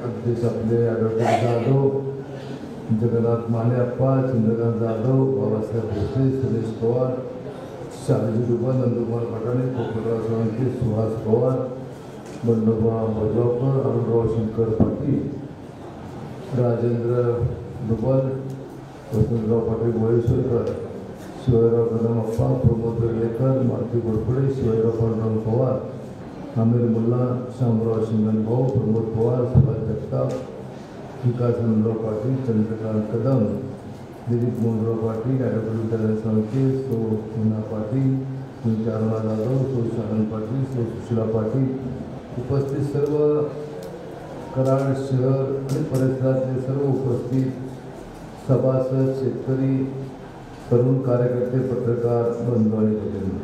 G: अध्यक्ष आपले ॲडव्होकेट जाधव, जगन्नाथ माने अप्पा, चंद्रकांत जाधव, बाबासाहेब भोसले, सुरेश पवार, शालजी दुबा, नंदकुमार पटाणे, पोपटराव सोळंके, सुहास पवार, बंडोबा बजावकर, अरुणराव शंकर पाटील, राजेंद्र दुबल, वसंतराव पाटील गोळेश्वरकर, शिवाजीराव कदम अप्पा, प्रमोद वेर्लेकर, मारुती घोरपडे, शिवाजीराव पांडुरंग पवार, आमिर मुल्ला, शामराव शिंगण भाऊ, प्रमोद पवार, सुभाष जगताप, विकास आनंदराव पाटील, चंद्रकांत कदम, दिलीप मोहनराव पाटील, ॲडव्होकेट विद्याधर साळुंके, सौ मीना पाटील, अरुणा जाधव, सौ शालन पाटील, सौ सुशीला पाटील, उपस्थित सर्व कराड शहर आणि परिसरातले सर्व उपस्थित सभासद, शेतकरी, तरुण कार्यकर्ते, पत्रकार बंधू आणि भगिनी,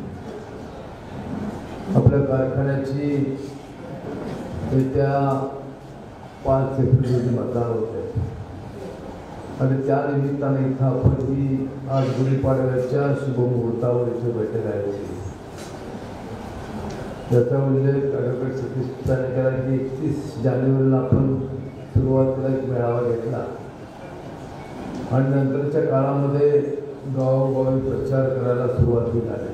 G: आपल्या कारखान्याची येत्या 5 एप्रिल रोजी मतदान होते आणि त्या निमित्ताने इथं आपण ही आज गुढीपाडव्याच्या शुभमुहूर्तावर इथे बैठक आयोजित. याचा उल्लेख ॲडव्होकेट सतीश पिसाने केला की 31 जानेवारीला आपण सुरुवातीला एक मेळावा घेतला आणि नंतरच्या काळामध्ये गावोगावी प्रचार करायला सुरुवात झाली.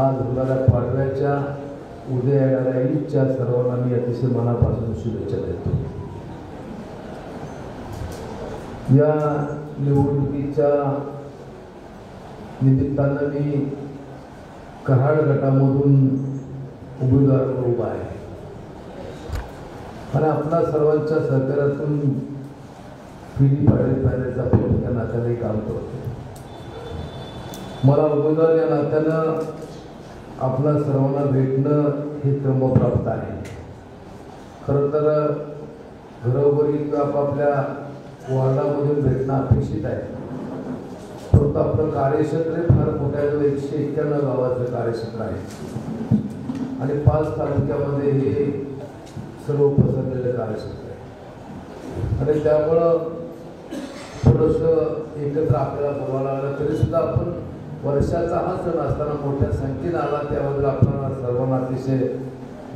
G: आज होणाऱ्या पाडव्याच्या उद्या येणाऱ्या ईदच्या सर्वांना मी अतिशय मनापासून शुभेच्छा देतो. या निवडणुकीच्या निमित्तानं मी कराड गटामधून उमेदवार उभा आहे आणि आपल्या सर्वांच्या सहकार्यातून पिढी पाडवी पाहण्याचा प्रमुख या नात्याने काम करतो. मला उमेदवार या नात्यानं आपल्या सर्वांना भेटणं हे क्रमप्राप्त आहे. खरं तर घरोघरी किंवा आपापल्या वॉर्डामधून भेटणं अपेक्षित आहे, परंतु आपलं कार्यक्षेत्र फार मोठं आहे. 191 गावाचं कार्यक्षेत्र आहे आणि 5 तालुक्यामध्ये हे सर्व पसरलेलं कार्यक्षेत्र आहे आणि त्यामुळं थोडंसं एकत्र आपल्याला बोलावं लागलं तरीसुद्धा आपण वर्षाचा हा सण असताना मोठ्या संख्येनं आला त्याबद्दल आपल्याला सर्वांना अतिशय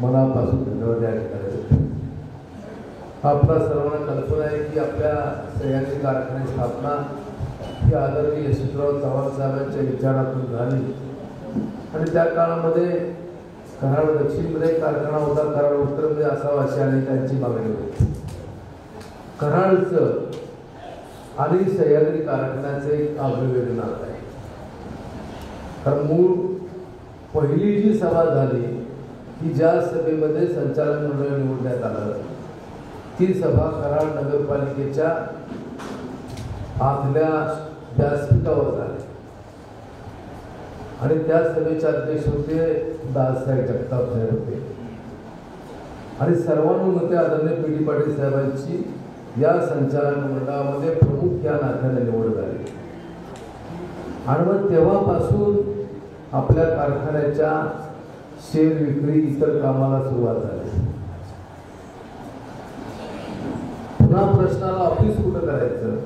G: मनापासून धन्यवाद द्यायला करायचं. आपल्या सर्वांना कल्पना आहे की आपल्या सह्याद्री कारखान्याची स्थापना ही आदरणीय यशवंतराव चव्हाण साहेबांच्या विचारातून झाली आणि त्या काळामध्ये कराड दक्षिणमध्ये कारखाना होता, कराड उत्तरमध्ये असावा अशी अनेकांची मागणी होती. कराडचं आणि सह्याद्री कारखान्याचं एक आगळेवेगळं नातं आहे. कारण मूळ पहिली जी सभा झाली की ज्या सभेमध्ये संचालक मंडळ निवडण्यात आलं ती सभा कराड नगरपालिकेच्या आतल्या व्यासपीठावर झाली आणि त्या सभेचे अध्यक्ष होते दादासाहेब जगताप साहेब होते आणि सर्वानुमते आदरणीय पी.डी. पाटील साहेबांची या संचालक मंडळामध्ये प्रमुख या नात्याने निवड झाली आणि मग तेव्हापासून आपल्या कारखान्याच्या शेअर विक्री इतर कामाला सुरुवात झाली. पुन्हा प्रश्नाला ऑफिस कुठं करायचं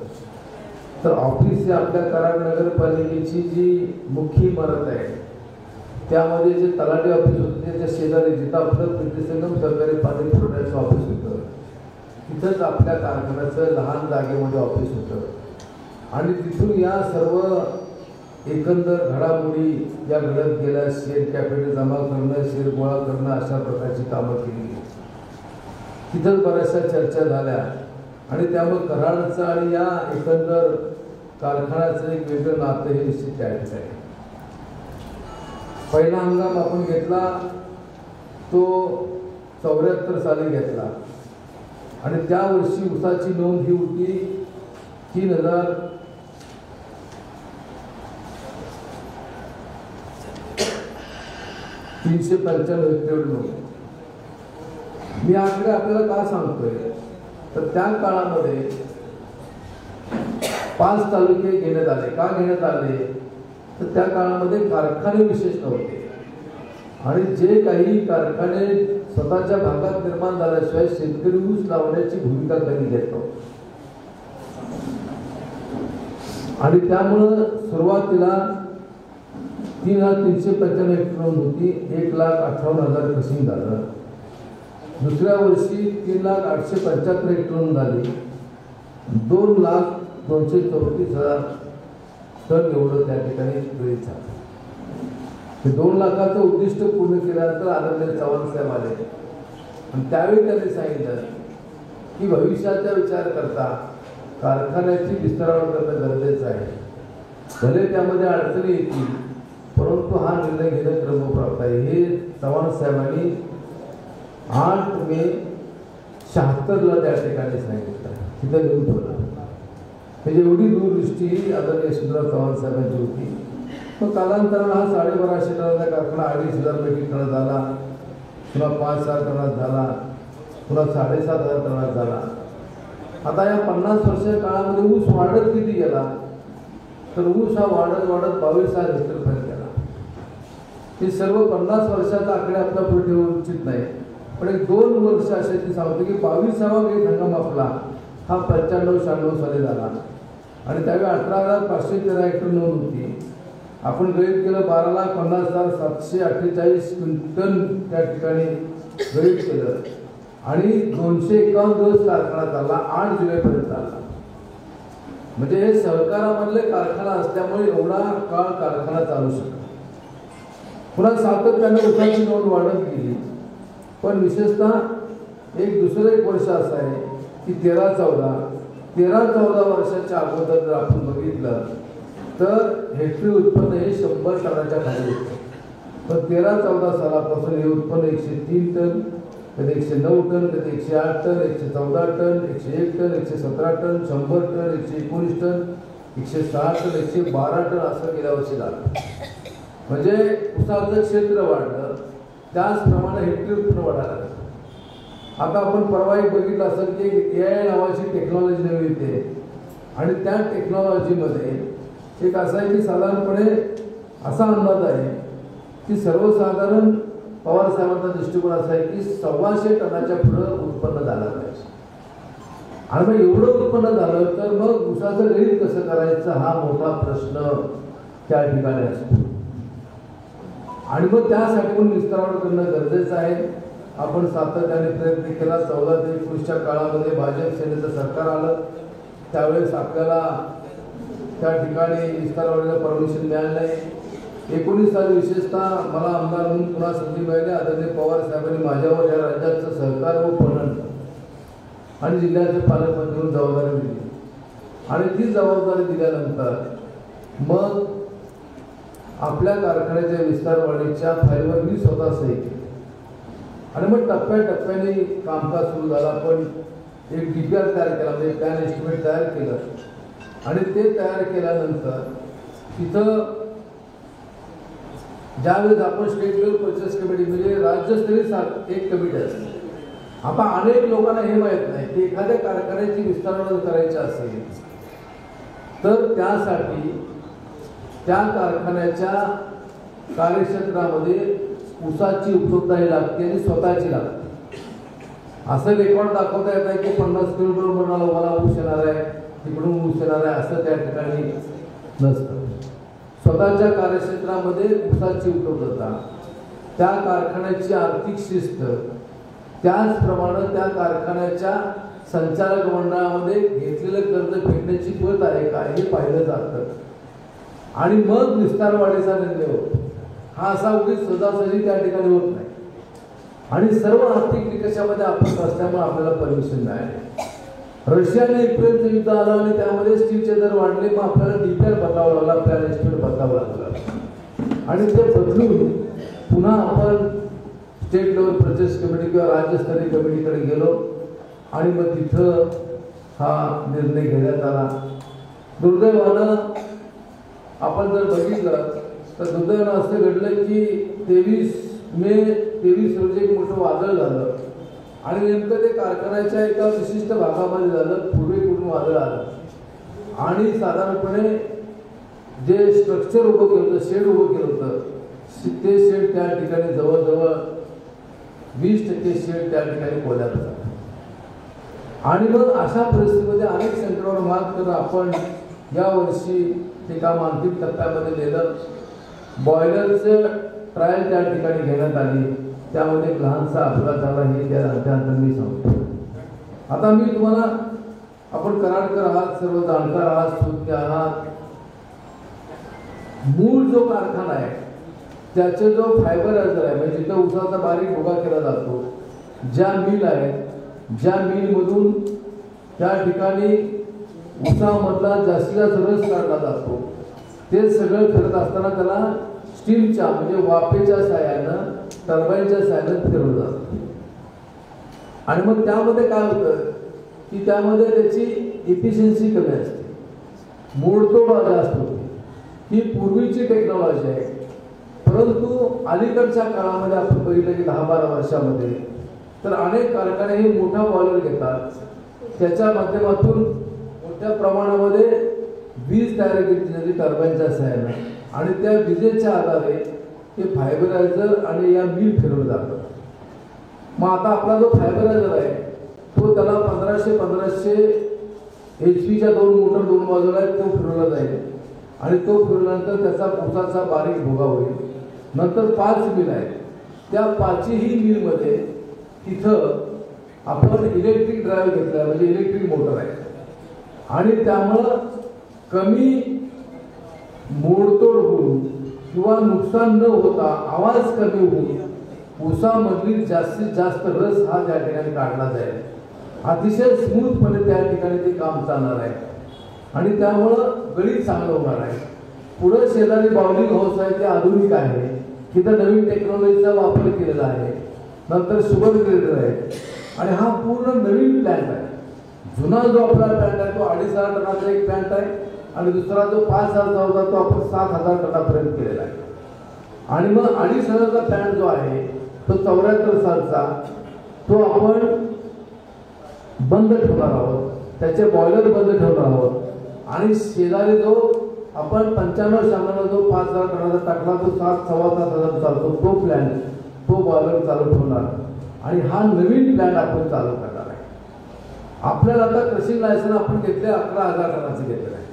G: तर ऑफिस हे आपल्या कराड नगरपालिकेची जी मुख्य इमारत आहे त्यामध्ये जे तलाठी ऑफिस होतं त्याच्या शेजारी जिथं आपलं प्रतिसंगम सहकारी पाणी पुरवठ्याचं ऑफिस होतं तिथंच आपल्या कारखान्याचं लहान जागेमध्ये ऑफिस होतं आणि तिथून या सर्व एकंदर घडामोडी या घडत गेल्या शेअर कॅपिटल जमा करणं, शेअर गोळा करणं अशा प्रकारची कामं केली. तिथंच बऱ्याचशा चर्चा झाल्या आणि त्यामुळे कराडचं आणि या एकंदर कारखान्याचं एक वेगळं नातं हे निश्चित त्या ठिकाणी. पहिला हंगाम आपण घेतला तो 74 साली घेतला आणि त्या वर्षी ऊसाची नोंद ही होती 3,395 हेक्टर नोंद. मी आकडे आपल्याला का सांगतोय तर त्या काळामध्ये 5 तालुके घेण्यात आले. का घेण्यात आले तर त्या काळामध्ये कारखाने विशेष नव्हते आणि जे काही कारखाने स्वतःच्या भागात निर्माण झाल्याशिवाय शेतकरी ऊस लावण्याची भूमिका कधी घेत नव्हते आणि त्यामुळं सुरुवातीला 3,395 हेक्टर नोंद होती. 1,58,000 क्रशिंग झालं दुसऱ्या वर्षी 3,875 हेक्टर नोंद झाली. 2,234,000 टन एवढं त्या ठिकाणी गळीत झालं. हे 2 लाखाचं उद्दिष्ट पूर्ण केल्यानंतर आदरणीय चव्हाण साहेब आले आणि त्यावेळी त्यांनी सांगितलं की भविष्याचा विचार करता कारखान्याची विस्तारावर करणं गरजेचं आहे. भले त्यामध्ये अडचणी येतील, परंतु हा निर्णय घेणं क्रमप्राप्त आहे. हे चव्हाण साहेबांनी 8 मे 76 त्या ठिकाणी सांगितलं, तिथं लिहून ठेवलं. म्हणजे एवढी दूरदृष्टी आदरणीय यशवंतराव चव्हाण साहेबांची होती. मग कालांतरानं हा 1250 टनाचा कारखाना 2,500 मेट्रिक टनात झाला, पुन्हा 5,000 टनात झाला, पुन्हा 7,500 टनात झाला. आता या 50 वर्षाच्या काळामध्ये ऊस वाढत किती गेला, तर ऊस हा वाढत 22,000 हेक्टरपर्यंत गेला. हे सर्व 50 वर्षाचा आकडे आपल्या पुढे ठेवू इच्छित नाही, पण एक 2 वर्ष अशाची सांगतो की 22वा गैर हंगाम आपला हा 95-96 साली झाला आणि त्यावेळी 18,513 हेक्टर नोंद होती. आपण गळीत केलं 12,50,748 क्विंटल त्या ठिकाणी गळीत केलं आणि 251 दिवस कारखाना चालला, 8 जुलैपर्यंत चालला. म्हणजे हे सहकारामधले कारखाना असल्यामुळे एवढा काळ कारखाना चालू शकतो. पुन्हा सातत्याने उसाची नोंद वाढत गेली, पण विशेषतः एक वर्ष असं आहे की 13-14 वर्षाच्या अगोदर जर आपण बघितलं तर हेक्टरी उत्पन्न हे 100 टनाच्या खाली होतं. पण 13-14 सालापासून हे उत्पन्न 103 टन, कधी 109 टन, कधी 108 ton, 114 ton, 101 ton, 117 ton, 100 ton, 119 ton, 106 ton, 112 ton असं गेल्या वर्षी झालं. म्हणजे उसाचं क्षेत्र वाढलं, त्याचप्रमाणे हेक्टरी उत्पन्न वाढायला लागलं. आता आपण परवाही बघितलं असेल की AI नावाची टेक्नॉलॉजी नवी येते आणि त्या टेक्नॉलॉजीमध्ये एक असं आहे की साधारणपणे असा अंदाज आहे की सर्वसाधारण पवार साहेबांचा दृष्टिकोन असा आहे की 125 टनाच्या पुढं उत्पन्न झालं पाहिजे. आणि मग एवढं उत्पन्न झालं तर मग उसाचं गळीत कसं करायचं हा मोठा प्रश्न त्या ठिकाणी असतो आणि मग त्यासाठी पण विस्तारावर करणं गरजेचं आहे. आपण सातत्याने प्रयत्न केला. 14 ते 21च्या काळामध्ये भाजप सेनेचं सरकार आलं, त्यावेळेस आपल्याला त्या ठिकाणी विस्तारावर परमिशन मिळालं नाही. 19 साली विशेषतः मला आमदार म्हणून पुन्हा संधी मिळाली. आदरणीय पवार साहेबांनी माझ्यावर या राज्याचं सहकार व पणन आणि जिल्ह्याचे पालकमंत्री म्हणून जबाबदारी दिली आणि ती जबाबदारी दिल्यानंतर मग आपल्या कारखान्याच्या विस्तार वाढीच्या फाईलवर मी स्वतः सही केली आणि मग टप्प्याटप्प्याने कामकाज सुरू झालं. आपण एक DPR तयार केला, म्हणजे प्लॅन एस्टिमेट तयार केलं आणि ते तयार केल्यानंतर तिथं ज्यावेळेस आपण स्टेट लेवल परचेस कमिटी म्हणजे राज्यस्तरीय एक कमिटी असते. आता अनेक लोकांना हे माहीत नाही की एखाद्या कारखान्याची विस्तार करायची असेल तर त्यासाठी त्या कारखान्याच्या कार्यक्षेत्रामध्ये ऊसाची उपलब्धता ही लागते आणि स्वतःची लागते. असं रेकॉर्ड दाखवता येत आहे की 50 किलोमीटर मला ऊस येणार आहे, तिकडून ऊस येणार आहे असं त्या ठिकाणी नसतं. स्वतःच्या कार्यक्षेत्रामध्ये ऊसाची उपलब्धता, त्या कारखान्याची आर्थिक शिस्त, त्याचप्रमाणे त्या कारखान्याच्या संचालक मंडळामध्ये घेतलेलं कर्ज फेडण्याची पत आहे का हे पाहिलं जातं आणि मग विस्तार वाढीचा निर्णय होतो. हा असा उगीच सहजासहजी त्या ठिकाणी होत नाही आणि सर्व आर्थिक निकषामध्ये आपण असल्यामुळे आपल्याला परमिशन मिळाली. रशियाने युक्रेनचं युद्ध आलं आणि त्यामध्ये स्टीलचे दर वाढले, मग आपल्याला DPR बदलावं लागला, प्लॅन एस्टिमेट बदलावं लागलं आणि ते बदलून पुन्हा आपण स्टेट लेवल परचेस कमिटी किंवा राज्यस्तरीय कमिटीकडे गेलो आणि मग तिथं हा निर्णय घेण्यात आला. दुर्दैवानं आपण जर बघितलं तर दुर्दैवानं असं घडलं की 23 रोजी एक मोठं वादळ झालं आणि नेमकं ते कारखान्याच्या एका विशिष्ट भागामध्ये झालं. पूर्वेकडून वादळ आलं आणि साधारणपणे जे स्ट्रक्चर उभं केलं होतं, शेड उभं केलं होतं, ते शेड त्या ठिकाणी जवळजवळ 20% शेड त्या ठिकाणी कोल्यात झालं आणि मग अशा परिस्थितीमध्ये अनेक सेंटरवर मात करून आपण यावर्षी ते काम अंतिम टप्प्यामध्ये नेलं. बॉयलरचं ट्रायल त्या ठिकाणी घेण्यात आली त्यामध्ये एक लहानसा अपघात झाला हे त्यानंतर मी सांगतो. आता मी तुम्हाला, आपण कराडकर आहात, सर्व जाणकार आहात, सुज्ञ आहात. मूळ जो कारखाना आहे त्याचे जो फायबरायझर आहे म्हणजे जिथं उसाचा बारीक भुगा केला जातो, ज्या मिल आहेत, ज्या मिलमधून त्या ठिकाणी उसामधला जास्तीत जास्त रस काढला जातो, ते सगळं करत असताना त्याला स्टीमच्या म्हणजे वाफेच्या साह्यानं, टर्बाईनच्या साह्यानं फिरवलं जातं. आणि मग त्यामध्ये काय होतं की त्यामध्ये त्याची इफिशियन्सी कमी असते, मोडतोड जास्त होते. ही पूर्वीची टेक्नॉलॉजी आहे. परंतु अलीकडच्या काळामध्ये आपण बघितलं की 10-12 वर्षामध्ये तर अनेक कारखाने हे मोठा बॉयलर घेतात, त्याच्या माध्यमातून मोठ्या प्रमाणामध्ये वीज तयार केली जाते टर्बाईनच्या साह्याने आणि त्या विजेच्या आधारे हे फायबरायझर आणि या मिल फिरवलं जातं. मग आता आपला जो फायबरायझर आहे तो त्याला 1500 HP 2 मोटर 2 बाजूला आहेत, तो फिरवला जाईल आणि तो फिरवल्यानंतर त्याचा उसाचा बारीक भुगा होईल. नंतर 5 मिल आहेत, त्या 5ही मिलमध्ये तिथं आपण इलेक्ट्रिक ड्राईव्ह घेतला म्हणजे इलेक्ट्रिक मोटर आहे आणि त्यामुळं कमी मोडतोड होऊन किंवा नुकसान न होता आवाज कमी होऊन ऊसामधली जास्तीत जास्त रस हा त्या ठिकाणी काढला जाईल. अतिशय स्मूथपणे त्या ठिकाणी ते काम चालणार आहे आणि त्यामुळं गळीत चांगलं होणार आहे. पुढं शेजारी बाउलिंग हाऊस आहे ते आधुनिक आहे, तिथं नवीन टेक्नॉलॉजीचा वापर केलेला आहे. नंतर शुगर ग्रेडर आहे आणि हा पूर्ण नवीन प्लॅन्ट आहे. जुना जो आपला प्लॅन्ट आहे तो 2,500 टनाचा एक प्लॅन्ट आहे आणि दुसरा जो 5,000चा होता तो आपण 7,000 टनापर्यंत केलेला आहे. आणि मग 2,500चा प्लॅन्ट जो आहे तो 74 सालचा तो आपण बंद ठेवणार आहोत, त्याचे बॉयलर बंद ठेवणार आहोत. आणि शेजारी जो आपण 95-96 जो 5,000 टनाचा टाकला तो 7,000-7,500 चालतो तो प्लॅन्ट, तो बॉयलर चालू ठेवणार आणि हा नवीन प्लॅन्ट आपण चालू करणार आहे. आपल्याला आता कृषी लायसन आपण घेतले 11,000 टनाचे घेतले आहे.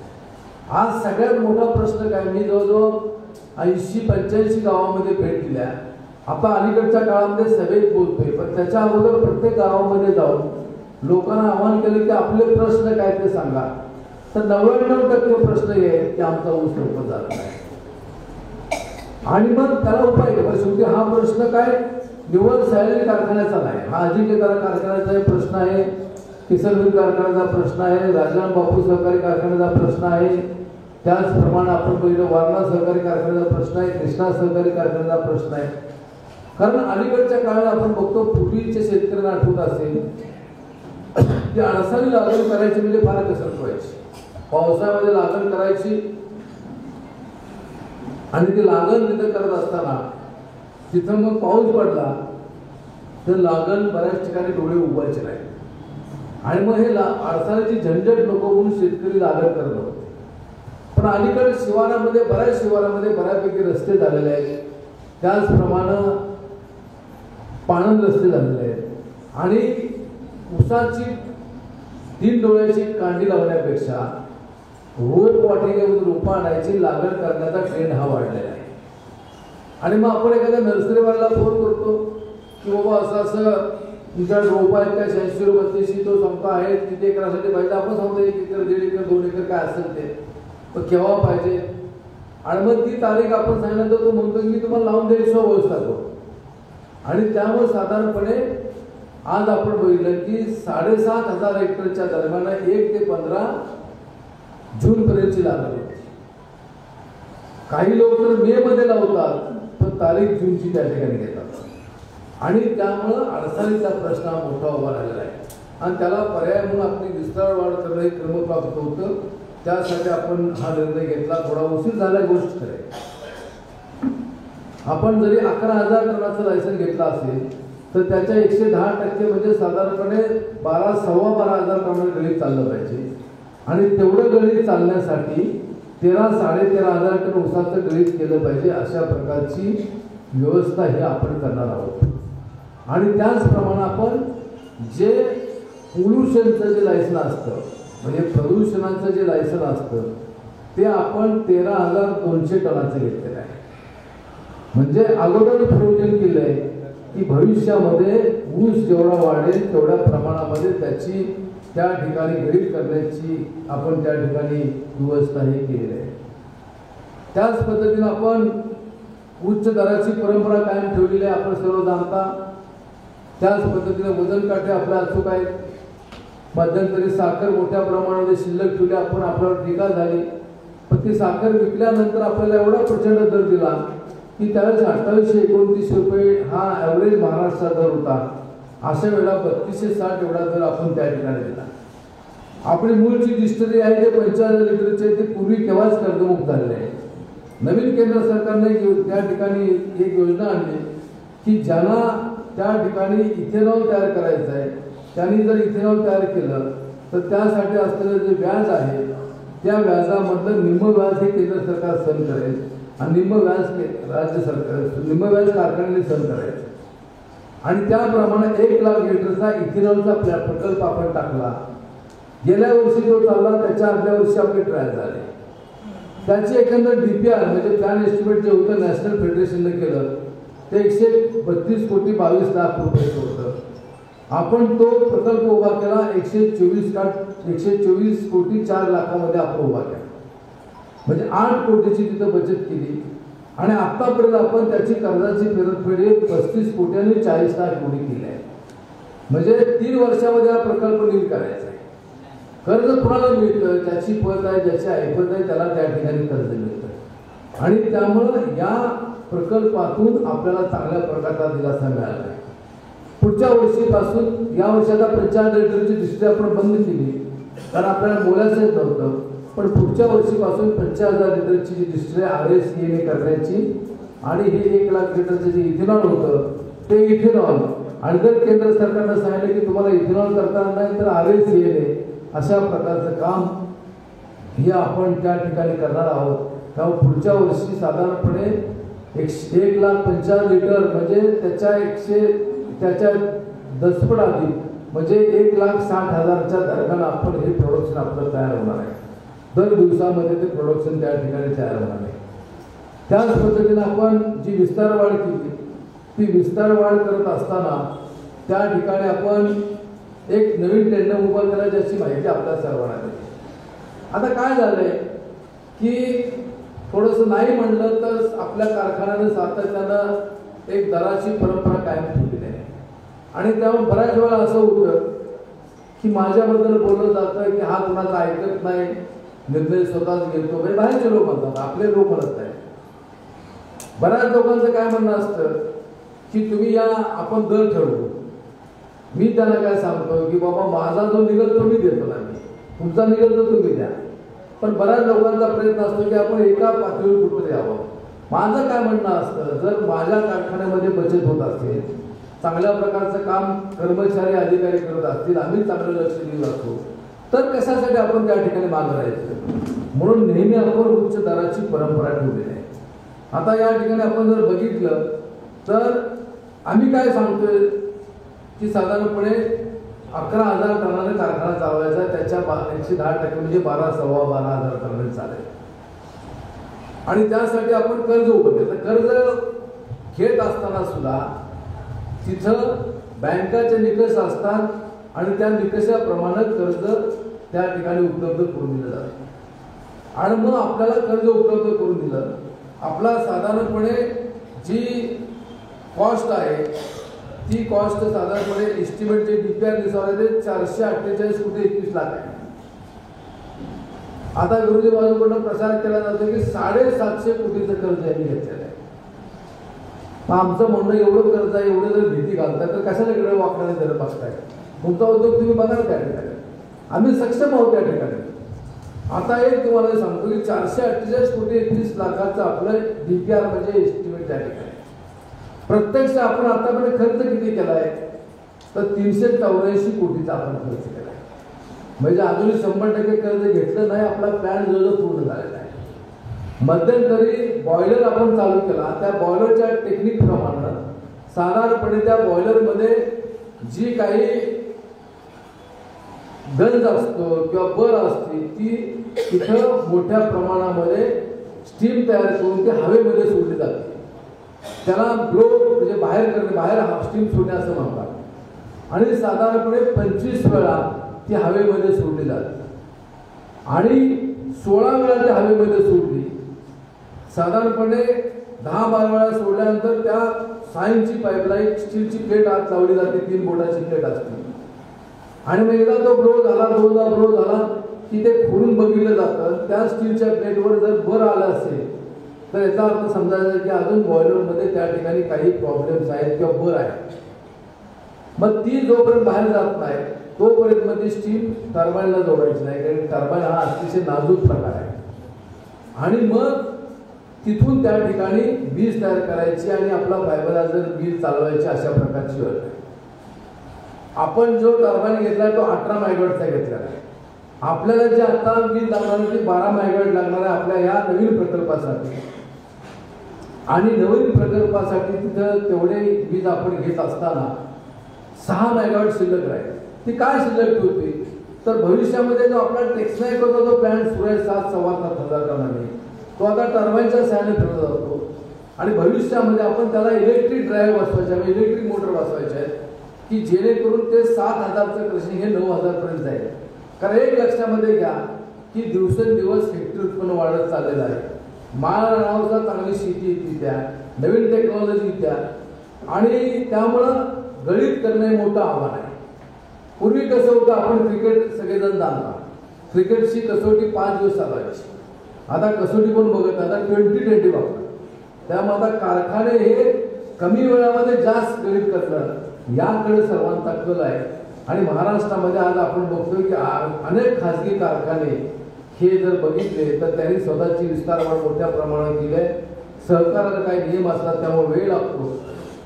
G: आज सगळ्यात मोठा प्रश्न काय, मी जवळजवळ 80-85 गावामध्ये भेट दिल्या. आता अलीकडच्या काळामध्ये सभेत बोलतोय, पण त्याच्या अगोदर प्रत्येक गावामध्ये जाऊन लोकांना आवाहन केलं की आपले प्रश्न काय ते सांगा. तर 99% प्रश्न हे आहेत की आमचा ऊस लवकर झाला नाही आणि मग त्याला उपाय केला. शेवटी हा प्रश्न काय निवड सह्याद्री कारखान्याचा नाही, हा अजिंक्यतारा कारखान्याचा प्रश्न आहे, किसनवीर कारखान्याचा प्रश्न आहे, राजाराम बापू सहकारी कारखान्याचा प्रश्न आहे. त्याचप्रमाणे आपण पहिलं वारणा सहकारी कारखान्याचा प्रश्न आहे, कृष्णा सहकारी कारखान्याचा प्रश्न आहे. कारण अलीकडच्या काळात आपण बघतो पूर्वीचे शेतकऱ्यांना आठवत असेल की अडसाळी लागवड करायची म्हणजे फार कसरत व्हायची. पावसाळ्यामध्ये लागण करायची आणि ती लागण तिथं करत असताना तिथं मग पाऊस पडला तर लागण बऱ्याच ठिकाणी डोळे उभायचे नाही आणि मग हे अडसाळीची झंझट नको म्हणून शेतकरी लागण करत होते. पण अलीकडे शिवारामध्ये बऱ्याच शिवारामध्ये बऱ्यापैकी रस्ते झालेले आहेत, त्याचप्रमाणे पाणंद रस्ते झालेले आहेत आणि ऊसाची 3 डोळ्याची कांडी लावण्यापेक्षा रोप वाटिकेमध्ये रोपं आणायची लागण करण्याचा ट्रेंड हा वाढलेला आहे. आणि मग आपण एखाद्या नर्सरीवाल्याला फोन करतो की बाबा असं असं तुमच्या रोप आहेत काय 86 रुपये तो संपा आहे, किती एकरासाठी पाहिजे, आपण सांगतो 1 एकर 1.5 एकर 2 एकर काय असेल ते, पण केव्हा पाहिजे. आणि मग ती तारीख आपण सांगितलं तो म्हणतो की मी तुम्हाला लावून द्यायची व्यवस्था करू. आणि त्यामुळे साधारणपणे आज आपण बघितलं की 7,500 हेक्टरच्या दरम्यान 1 ते 15 जून पर्यंतची लागवड होती. काही लोक तर मे मध्ये लावतात पण तारीख जूनची त्या ठिकाणी घेतात आणि त्यामुळं अडचणीचा प्रश्न मोठा उभा राहिलेला आहे आणि त्याला पर्याय म्हणून आपली विस्तार वाढ करणं हे क्रमप्राप्त होतं. त्यासाठी आपण हा निर्णय घेतला. थोडा उशीर झाला गोष्ट आहे. आपण जरी 11,000 टनाचं लायसन घेतलं असेल तर त्याच्या 110% म्हणजे साधारणपणे 12,000 टनाचं गळीत चाललं पाहिजे आणि तेवढं गळीत चालण्यासाठी 13,500 टन ऊसाचं गळीत केलं पाहिजे. अशा प्रकारची व्यवस्था ही आपण करणार आहोत. आणि त्याचप्रमाणे आपण जे पोल्युशनचं जे लायसन असतं म्हणजे प्रदूषणाचं जे लायसन असतं ते आपण 13,200 टनाचं घेतलेलं आहे. म्हणजे अगोदर प्रोजन केलं आहे की भविष्यामध्ये ऊस जेवढा वाढेल तेवढ्या प्रमाणामध्ये त्याची त्या ठिकाणी खरेदी करण्याची आपण त्या ठिकाणी व्यवस्थाही केलेली आहे. त्याच पद्धतीने आपण उच्च दराची परंपरा कायम ठेवलेली आहे, आपण सर्व जाणता. त्याच पद्धतीने वजन काठे आपल्या अचूक आहेत. मध्यंतरी साखर मोठ्या प्रमाणामध्ये शिल्लक ठेवली, आपण आपल्यावर टीका झाली, पण ती साखर विकल्यानंतर आपल्याला एवढा प्रचंड दर दिला की त्यावेळेस 2829 रुपये हा ॲव्हरेज महाराष्ट्रात दर होता. अशा वेळेला 3260 एवढा दर आपण त्या ठिकाणी दिला. आपली मूळची डिस्टरी आहे जे 50,000 लिटरचे ते पूर्वी केव्हाच कर्जमुक्त झालेले आहे. नवीन केंद्र सरकारने त्या ठिकाणी एक योजना आणली की ज्यांना त्या ठिकाणी इथेनॉल तयार करायचं आहे त्यांनी जर इथेनॉल तयार केलं तर त्यासाठी असलेलं जे व्याज आहे त्या व्याजामधलं निम्म व्याज हे केंद्र सरकार सहन करेल आणि निम्म व्याज राज्य सरकार निम्म व्याज कारखान्याने सहन करायचं. आणि त्याप्रमाणे 1 लाख लिटरचा इथेनॉलचा प्रकल्प आपण टाकला. गेल्या वर्षी जो चालला त्याच्या आदल्या वर्षी आपले ट्रायल झाले. त्याचे एकंदर DPR म्हणजे प्लॅन एस्टिमेट जे होतं नॅशनल फेडरेशनने केलं ते 132 कोटी 22 लाख रुपयाचं होतं. आपण तो प्रकल्प उभा केला 124 कोटी 4 लाखामध्ये आपण उभा केला. म्हणजे 8 कोटीची तिथं बचत केली आणि आतापर्यंत आपण त्याची कर्जाची परतफेड 35 कोटी आणि 40 लाख कोटी केली आहे. म्हणजे 3 वर्षामध्ये हा प्रकल्प नील करायचा आहे. कर्ज कुणाला मिळतं, ज्याची पत आहे ज्याची ऐपत आहे त्याला त्या ठिकाणी कर्ज मिळतं आणि त्यामुळं या प्रकल्पातून आपल्याला चांगल्या प्रकारचा दिलासा मिळाला आहे. पुढच्या वर्षीपासून या वर्षाचा 50,000 लिटरची डिस्ट्री आपण बंद केली कारण आपल्याला बोलायचं नव्हतं, पण पुढच्या वर्षीपासून 50,000 लिटरची जी डिस्ट्री RSCA करण्याची आणि हे 1 लाख लिटरचं जे इथेनॉल होतं ते इथेनॉल आणि जर केंद्र सरकारनं सांगितलं की तुम्हाला इथेनॉल करता नाही तर RSCA अशा प्रकारचं काम हे आपण त्या ठिकाणी करणार आहोत. त्यामुळे पुढच्या वर्षी साधारणपणे 1,50,000 लिटर म्हणजे त्याच्या दसपट आधी म्हणजे 1,60,000च्या दरम्यान आपण हे प्रोडक्शन आपलं तयार होणार आहे. दर दिवसामध्ये ते प्रोडक्शन त्या ठिकाणी तयार होणार आहे. त्याच पद्धतीने आपण जी विस्तार वाढ केली ती विस्तार वाढ करत असताना त्या ठिकाणी आपण एक नवीन टेंडर उभा केला ज्याची माहिती आपल्या सर्वांना आहे. आता काय झालंय की थोडंसं नाही म्हणलं तर आपल्या कारखान्यानं सातत्यानं एक दराची परंपरा कायम ठेवलेली आहे आणि त्यामुळे बऱ्याच वेळा असं होतं की माझ्याबद्दल बोललं जातं की हा कुणाचा ऐकत नाही, निर्णय स्वतःच घेतो. म्हणजे बाहेरचे लोक म्हणतात, आपले लोक म्हणत नाही. बऱ्याच लोकांचं काय म्हणणं असतं की तुम्ही या आपण दर ठरवू. मी त्यांना काय सांगतो की बाबा माझा जो निघल तो मी देतो ना, मी तुमचा निघल तर तुम्ही द्या. पण बऱ्याच लोकांचा प्रयत्न असतो की आपण एका पातळीवर कुठं यावं. माझं काय म्हणणं असतं जर माझ्या कारखान्यामध्ये बचत होत असेल, चांगल्या प्रकारचं काम कर्मचारी अधिकारी करत असतील, आम्ही चांगलं लक्ष देऊ असतो तर कशासाठी आपण त्या ठिकाणी मागं राहायचं. म्हणून नेहमी आपण उच्च दराची परंपरा ठेवलेली आहे. आता या ठिकाणी आपण जर बघितलं तर आम्ही काय सांगतोय की साधारणपणे 11,000 टनाने कारखाना चालवायचा, त्याच्या 110% म्हणजे 12,000 टनाने चालेल. आणि त्यासाठी आपण कर्ज उभं केलं. कर्ज घेत असताना सुद्धा तिथं बँकाचे निकष असतात आणि त्या निकषाप्रमाणे कर्ज त्या ठिकाणी उपलब्ध करून दिलं जातं. आणि मग आपल्याला कर्ज उपलब्ध करून दिलं. आपला साधारणपणे जी कॉस्ट आहे ती कॉस्ट साधारणपणे एस्टिमेट जे DPR नुसार आहे ते 448 कोटी 21 लाख आहे. आता विरोधी बाजूकडून प्रचार केला जातो की 750 कोटीचं कर्ज यांनी घेतलेलं आहे. आमचं म्हणणं एवढं कर्ज आहे, एवढं जर भीती घालतात तर कशाला इकडे वाकडाने जर बसताय. तुमचा उद्योग तुम्ही बघा त्या ठिकाणी, आम्ही सक्षम आहोत त्या ठिकाणी. आता एक तुम्हाला सांगतो की 448 कोटी 21 लाखाचं आपलं DPR म्हणजे एस्टिमेट त्या ठिकाणी. प्रत्यक्ष आपण आतापर्यंत खर्च किती केला आहे तर 384 कोटीचा आपण खर्च केला आहे. म्हणजे अजूनही 100% कर्ज घेतलं नाही, आपला प्लॅन जवळजवळ पूर्ण झालेला आहे. मध्यंतरी बॉयलर आपण चालू केला, त्या बॉयलरच्या टेक्निक प्रमाणे साधारणपणे त्या बॉयलरमध्ये जी काही गंज असतो किंवा बर असते ती तिथं मोठ्या प्रमाणामध्ये स्टीम तयार करून ती हवेमध्ये सोडली जाते. त्याला ब्लो म्हणजे बाहेर स्टीम सोडणे असं म्हणतात आणि साधारणपणे 25 वेळा ती हवेमध्ये सोडली जाते आणि 16 वेळा ती हवेमध्ये सोडली. साधारणपणे 10-12 वेळा सोडल्यानंतर त्या 6 इंची पाईपलाईन स्टीलची प्लेट आत लावली जाते, 3 बोटाची प्लेट असते आणि मग एकदा तो ब्लो झाला, 2दा ब्लो झाला की ते खोलून बघितलं जातं. त्या स्टीलच्या प्लेटवर जर बर आलं असेल तर याचा अर्थ समजायचा की अजून बॉयलरमध्ये त्या ठिकाणी काही प्रॉब्लेम्स आहेत किंवा बर आहे. मग ती जोपर्यंत बाहेर जात नाही तोपर्यंत मग ती स्टीम टर्बाईनला जोडायची नाही, कारण टर्बाईन हा अतिशय नाजूक प्रकार आहे आणि मग तिथून त्या ठिकाणी वीज तयार करायची आणि आपला फायबरायझर वीज चालवायची अशा प्रकारची योजना आहे. आपण जो टर्बाईन घेतलाय तो 18 मेगावॅटचा घेतलेला आहे. आपल्याला जे आता वीज लागणार ती 12 मेगावॅट लागणार आहे आपल्या या नवीन प्रकल्पासाठी आणि नवीन प्रकल्पासाठी तिथं तेवढे वीज आपण घेत असताना 6 मेगावॅट शिल्लक राहील. ती काय शिल्लक होती तर भविष्यामध्ये जो आपला टेक्सनाईकचा जो प्लॅन्ट सुरू आहे 7,000-7,500 टनाने तो आता टर्बाईनच्या सहाय्याने फिरला जातो आणि भविष्यामध्ये आपण त्याला इलेक्ट्रिक ड्राईव्ह बसवायचे आहे, इलेक्ट्रिक मोटर बसवायचे आहेत की जेणेकरून ते 7,000चं क्रशिंग हे 9,000 पर्यंत जाईल. कारण एक लक्षामध्ये घ्या की दिवसेंदिवस हेक्टर उत्पन्न वाढत चाललेलं आहे. महाराष्ट्राचा चांगली शेती येते, त्या नवीन टेक्नॉलॉजी त्या आणि त्यामुळं गळीत करणे मोठं आव्हान आहे. पूर्वी कसं होतं आपण क्रिकेट सगळेजण जाणता, क्रिकेटची कसोटी 5 दिवस चालवायची. आता कसोटी कोण बघत आता 20-20 बघतात. त्यामुळे आता कारखाने हे कमी वेळामध्ये जास्त गळीत करणं याकडे सर्वांचा कल आहे आणि महाराष्ट्रामध्ये आज आपण बघतोय की अनेक खाजगी कारखाने हे जर बघितले तर त्यांनी स्वतःची विस्तार वाढ मोठ्या प्रमाणात केली आहे. सहकाराला काही नियम असतात त्यामुळे वेळ लागतो,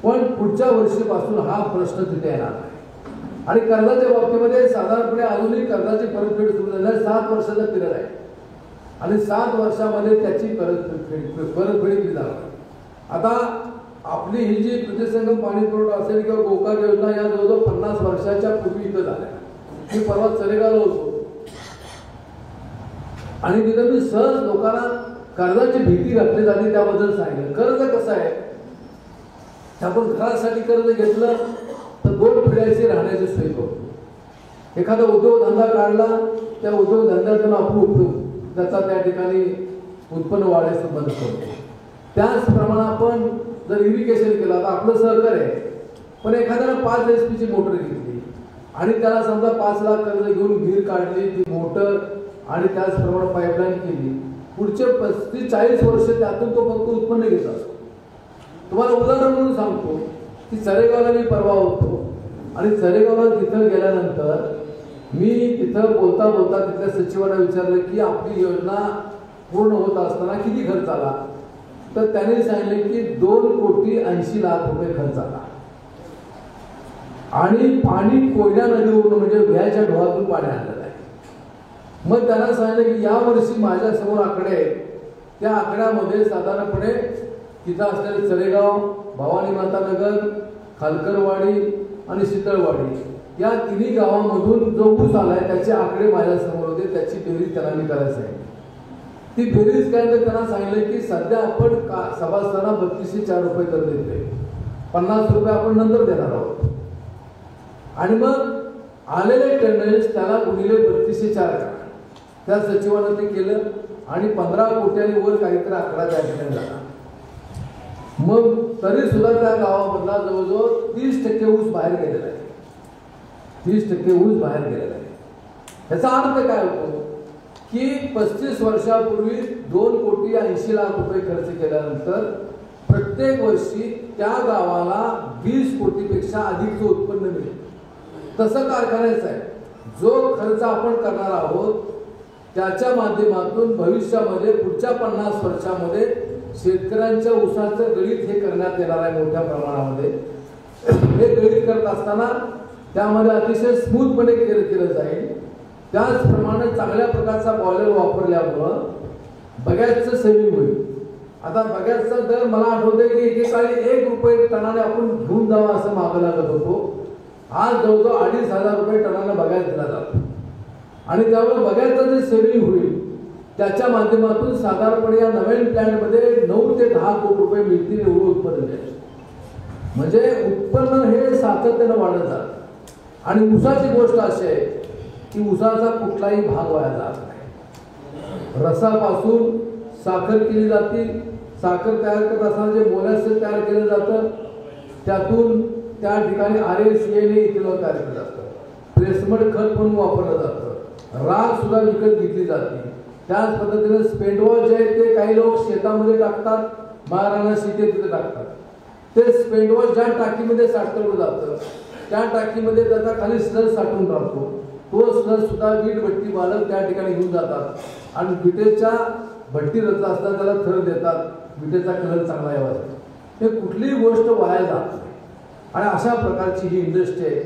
G: पण पुढच्या वर्षीपासून हा प्रश्न तिथे येणार आहे. आणि कर्जाच्या बाबतीमध्ये साधारणपणे अजूनही कर्जाची परतफेड सुरू झाली आहे. 7 वर्षाचा पिरियड आहे आणि 7 वर्षामध्ये त्याची परतफेड केली जाणार. आता आपली ही जी प्रतिसंगम पाणी पुरवठा असेल किंवा गोकार योजना या जवळजवळ 50 वर्षाच्या पूर्वी इथं झाल्या. मी परवा चरेगावला होतो आणि तिथं मी सहज लोकांना कर्जाची भीती घातली जाते त्याबद्दल सांगितलं. कर्ज कसं आहे, आपण घरासाठी कर्ज घेतलं तर 2 पिढ्याची राहण्याची सोय करतो. एखादा उद्योगधंदा काढला त्या उद्योगधंद्यातून आपण उपयोग त्याचा त्या ठिकाणी उत्पन्न वाढायला संबंध करतो. त्याचप्रमाणे आपण जर इरिगेशन केलं तर आपलं सहकार्य आहे, पण एखाद्याला 5 HP ची मोटर घेतली आणि त्याला समजा 5 लाख कर्ज घेऊन विहीर काढली, ती मोटर आणि त्याचप्रमाणे पाईपलाईन केली, पुढचे 35-40 वर्ष त्यातून तो फक्त उत्पन्न घेत असतो. तुम्हाला उदाहरण म्हणून सांगतो की चरेगावला मी परवा होतो आणि चरेगावला तिथं गेल्यानंतर मी तिथं बोलता बोलता तिथल्या सचिवांना विचारलं की आपली योजना पूर्ण होत असताना किती खर्च आला, तर त्याने सांगितले की 2,80,00,000 खर्च आला आणि पाणी कोयना नदीवरून म्हणजे भ्याच्या ढोळातून पाणी आणलेलं आहे. मग त्यांना सांगितलं की यावर्षी माझ्या समोर आकडे आहेत, त्या आकड्यामध्ये साधारणपणे तिथं असलेले चरेगाव, भवानी माता नगर, खालकरवाडी आणि शीतळवाडी या 3 गावांमधून जो ऊस आलाय त्याचे आकडे माझ्या समोर होते. त्याची बेरीज त्यांना मी करायची आहे. ती बेरीज काय तर त्यांना सांगितलं की सध्या आपण सभासदांना 3204 रुपये दर देतोय, 50 रुपये आपण नंतर देणार आहोत आणि मग आलेले टनेज त्याला गुणिले 3204 करा. त्या सचिवानं ते केलं आणि 15 कोट्यांनी वर काहीतरी आकडा त्या ठिकाणी झाला. मग तरी सुद्धा त्या गावामधला जवळजवळ 30% ऊस बाहेर गेलेला आहे. 30% ऊस बाहेर गेलेला आहे. याचा अर्थ काय होतो की 35 वर्षापूर्वी 2,80,00,000 रुपये खर्च केल्यानंतर प्रत्येक वर्षी त्या गावाला 20 कोटीपेक्षा अधिकचं उत्पन्न मिळेल. तसं कारखान्याचं आहे. जो खर्च आपण करणार आहोत त्याच्या माध्यमातून भविष्यामध्ये पुढच्या 50 वर्षामध्ये शेतकऱ्यांच्या ऊसाचं गळीत हे करण्यात येणार आहे मोठ्या प्रमाणामध्ये. हे गळीत करत असताना त्यामध्ये अतिशय स्मूथपणे केलं जाईल. त्याचप्रमाणे चांगल्या प्रकारचा बॉयलर वापरल्यामुळं बगॅसचं सेव्हिंग होईल. आता बगॅसचा दर मला आठवतंय की एकेकाळी 1 रुपये टनाने आपण घेऊन जावा असं मागं लागत होतो. आज जवळजवळ 2,500 रुपये टनाने बगॅस दिला जातो आणि त्यामुळे बगॅसचं जे सेव्हिंग होईल त्याच्या माध्यमातून साधारणपणे या नवीन प्लॅन्टमध्ये 9 ते 10 कोटी रुपये मिळतील एवढं उत्पन्न मिळेल. म्हणजे उत्पन्न हे सातत्यानं वाढत जात आणि ऊसाची गोष्ट अशी आहे की ऊसाचा कुठलाही भाग वाया जात नाही. रसापासून साखर केली जाते, साखर तयार करत असताना जे मोलॅसेस तयार केलं जातं त्यातून त्या ठिकाणी RACA इथेनॉल तयार केलं जातं, प्रेसमड खत म्हणून वापरलं जातं, राख सुद्धा विकत घेतली जाते. त्याच पद्धतीने स्पेंडवॉश जे आहे ते काही लोक शेतामध्ये टाकतात, महाराणा शेती तिथे टाकतात. ते स्पेंडवॉश ज्या टाकीमध्ये साठवलं जातं त्या टाकीमध्ये त्याचा खाली स्लज साठवून राहतो. तो स्लज सुद्धा वीट भट्टी मालक त्या ठिकाणी घेऊन जातात आणि विटेच्या भट्टी रचत असताना त्याला थर देतात, विटेचा कलर चांगला यावा. हे कुठलीही गोष्ट वाया जात नाही आणि अशा प्रकारची ही इंडस्ट्री आहे.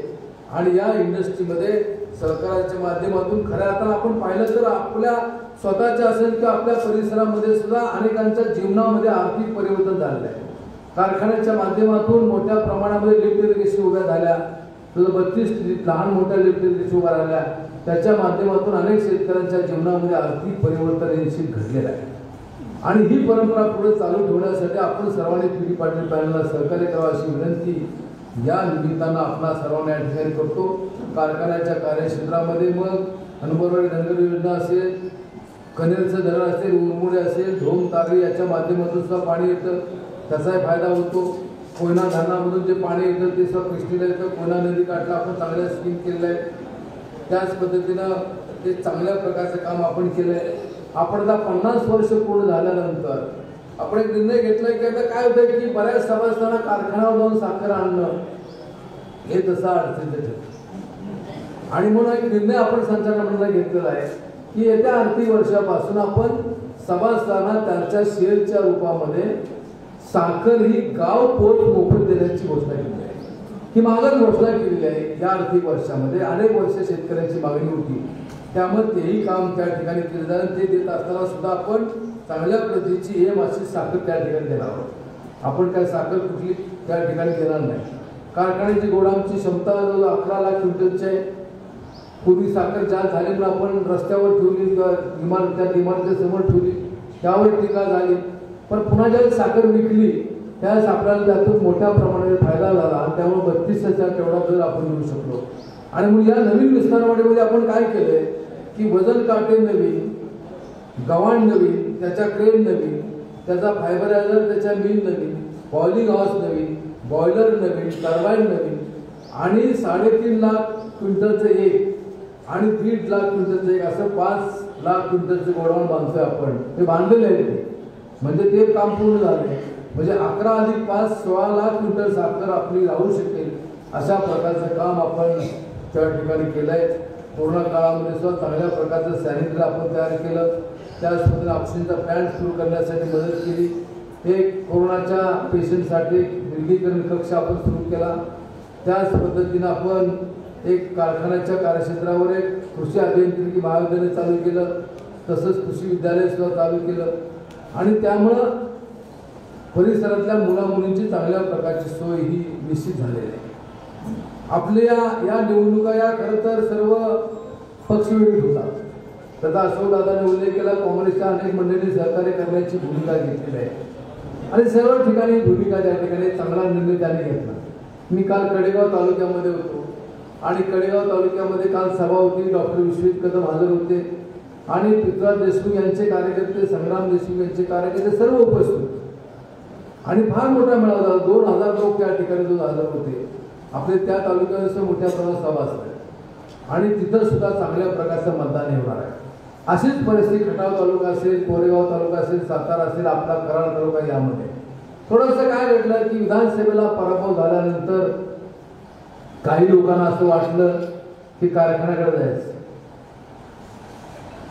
G: आणि या इंडस्ट्रीमध्ये सरकारच्या माध्यमातून खऱ्या अर्थानं आपण पाहिलं तर आपल्या स्वतःच्या असेल किंवा आपल्या परिसरामध्ये सुद्धा अनेकांच्या जीवनामध्ये आर्थिक परिवर्तन झालेलं आहे. कारखान्याच्या माध्यमातून मोठ्या प्रमाणामध्ये लिफ्ट इरिगेशन उभ्या झाल्या, 32 लहान मोठ्या लिफ्ट इरिगेशन उभ्या राहिल्या. त्याच्या माध्यमातून अनेक शेतकऱ्यांच्या जीवनामध्ये आर्थिक परिवर्तन निश्चित घडलेलं आहे. आणि ही परंपरा पुढे चालू ठेवण्यासाठी आपण सर्वांनी पिढी पाटील पॅनलला सहकार्य करावं अशी विनंती या निमित्तानं आपला सर्वांना या ठिकाणी करतो. कारखान्याच्या कार्यक्षेत्रामध्ये मग हनुमानवाडी धनगर योजना असेल, कनेरचं धरण असेल, उरमुडे असेल, धोम तागरी याच्या माध्यमातून सुद्धा पाणी येतं, त्याचाही फायदा होतो. कोयना धरणामधून जे पाणी येतं ते सुद्धा कृष्णीला येतं. कोयना नदी काठला आपण चांगल्या स्कीम केलेल्या आहेत. त्याच पद्धतीनं ते चांगल्या प्रकारचं काम आपण केलं आहे. आपण आता 50 वर्ष पूर्ण झाल्यानंतर आपण एक निर्णय घेतला की आता काय होतं की बऱ्याच सभासदांना कारखान्यावर जाऊन साखर आणणं हे तसं अडचणीचं ठरतं. आणि म्हणून एक निर्णय आपण संचालक मंडळाने घेतलेला आहे की येत्या आर्थिक वर्षापासून आपण सभासदांना त्यांच्या शेअरच्या रूपामध्ये साखर ही गाव पोच मोफत देण्याची घोषणा केली आहे. ही मागच घोषणा केलेली आहे. या आर्थिक वर्षामध्ये अनेक वर्ष शेतकऱ्यांची मागणी होती, त्यामुळे तेही काम त्या ठिकाणी केलं जातं. ते देत असताना सुद्धा आपण चांगल्या प्रतीची अशी साखर त्या ठिकाणी देणार आहोत. आपण काय साखर कुठली त्या ठिकाणी देणार नाही. कारखान्याची गोडाऊनची क्षमता 11 लाख क्विंटलची आहे. पूर्वी साखर जास्त झाली म्हणून आपण रस्त्यावर ठेवली किंवा इमारतीच्या समोर ठेवली, त्यावर टीका झाली. पण पुन्हा ज्यावेळेस साखर विकली त्यावेळेस आपल्याला त्यातून मोठ्या प्रमाणात फायदा झाला आणि त्यामुळे 32,000 तेवढा दर आपण देऊ शकलो. आणि म्हणून या नवीन विस्तारवाडीमध्ये आपण काय केलंय की वजन काटे नवीन, गव्हाण नवीन, त्याच्या क्रेन नवीन, त्याचा फायबरायझर, त्याच्या मिल नवीन, बॉइलिंग हाऊस नवीन, बॉयलर नवीन, टर्बाईन नवीन आणि 3.5 लाख क्विंटलचं एक आणि 1.5 लाख क्विंटलचं एक असं 5 लाख क्विंटलचं गोडाऊन बांधतोय आपण. ते बांधलेलं आहे म्हणजे ते काम पूर्ण झाले. म्हणजे 11 अधिक 5 16 लाख क्विंटल साखर आपली राहू शकेल अशा प्रकारचं काम आपण त्या ठिकाणी केलंय. कोरोना काळामध्ये सुद्धा चांगल्या प्रकारचं सॅनिटरी आपण तयार केलं. त्याच पद्धतीने ऑक्सिजनचा प्लॅन्ट सुरू करण्यासाठी मदत केली. एक कोरोनाच्या पेशंटसाठी विलगीकरण कक्ष आपण सुरू केला. त्याच पद्धतीनं आपण एक कारखान्याच्या कार्यक्षेत्रावर एक कृषी अभियांत्रिकी महाविद्यालय चालू केलं, तसंच कृषी विद्यालय सुद्धा चालू केलं. आणि त्यामुळं परिसरातल्या मुलामुलींची चांगल्या प्रकारची सोय ही निश्चित झालेली आहे. आपल्या या निवडणुका या खरं तर सर्व पक्षविरोधी होतात. त्याचा अशोकदादाने उल्लेख केला, काँग्रेसच्या अनेक मंडळींनी सहकार्य करण्याची भूमिका घेतलेली आहे आणि सर्व ठिकाणी भूमिका त्या ठिकाणी चांगला निर्णय त्यांनी घेतला. मी काल कडेगाव तालुक्यामध्ये होतो आणि कडेगाव तालुक्यामध्ये काल सभा होती. डॉक्टर विश्वजित कदम हजर होते आणि पृथ्वीराज देशमुख यांचे कार्यकर्ते, संग्राम देशमुख यांचे कार्यकर्ते सर्व उपस्थित होते आणि फार मोठा मेळावा झाला. 2000 लोक त्या ठिकाणी हजर होते. आपले त्या तालुक्यामध्ये मोठ्या प्रमाणात सभा असतात आणि तिथं सुद्धा चांगल्या प्रकारचं मतदान होणार आहे. अशीच परिस्थिती खटाव तालुका असेल, कोरेगाव तालुका असेल, सातारा असेल, आपला कराड तालुका यामध्ये थोडंसं काय घडलं की विधानसभेला पराभव झाल्यानंतर काही लोकांना असं वाटलं की कारखान्याकडे जायचं.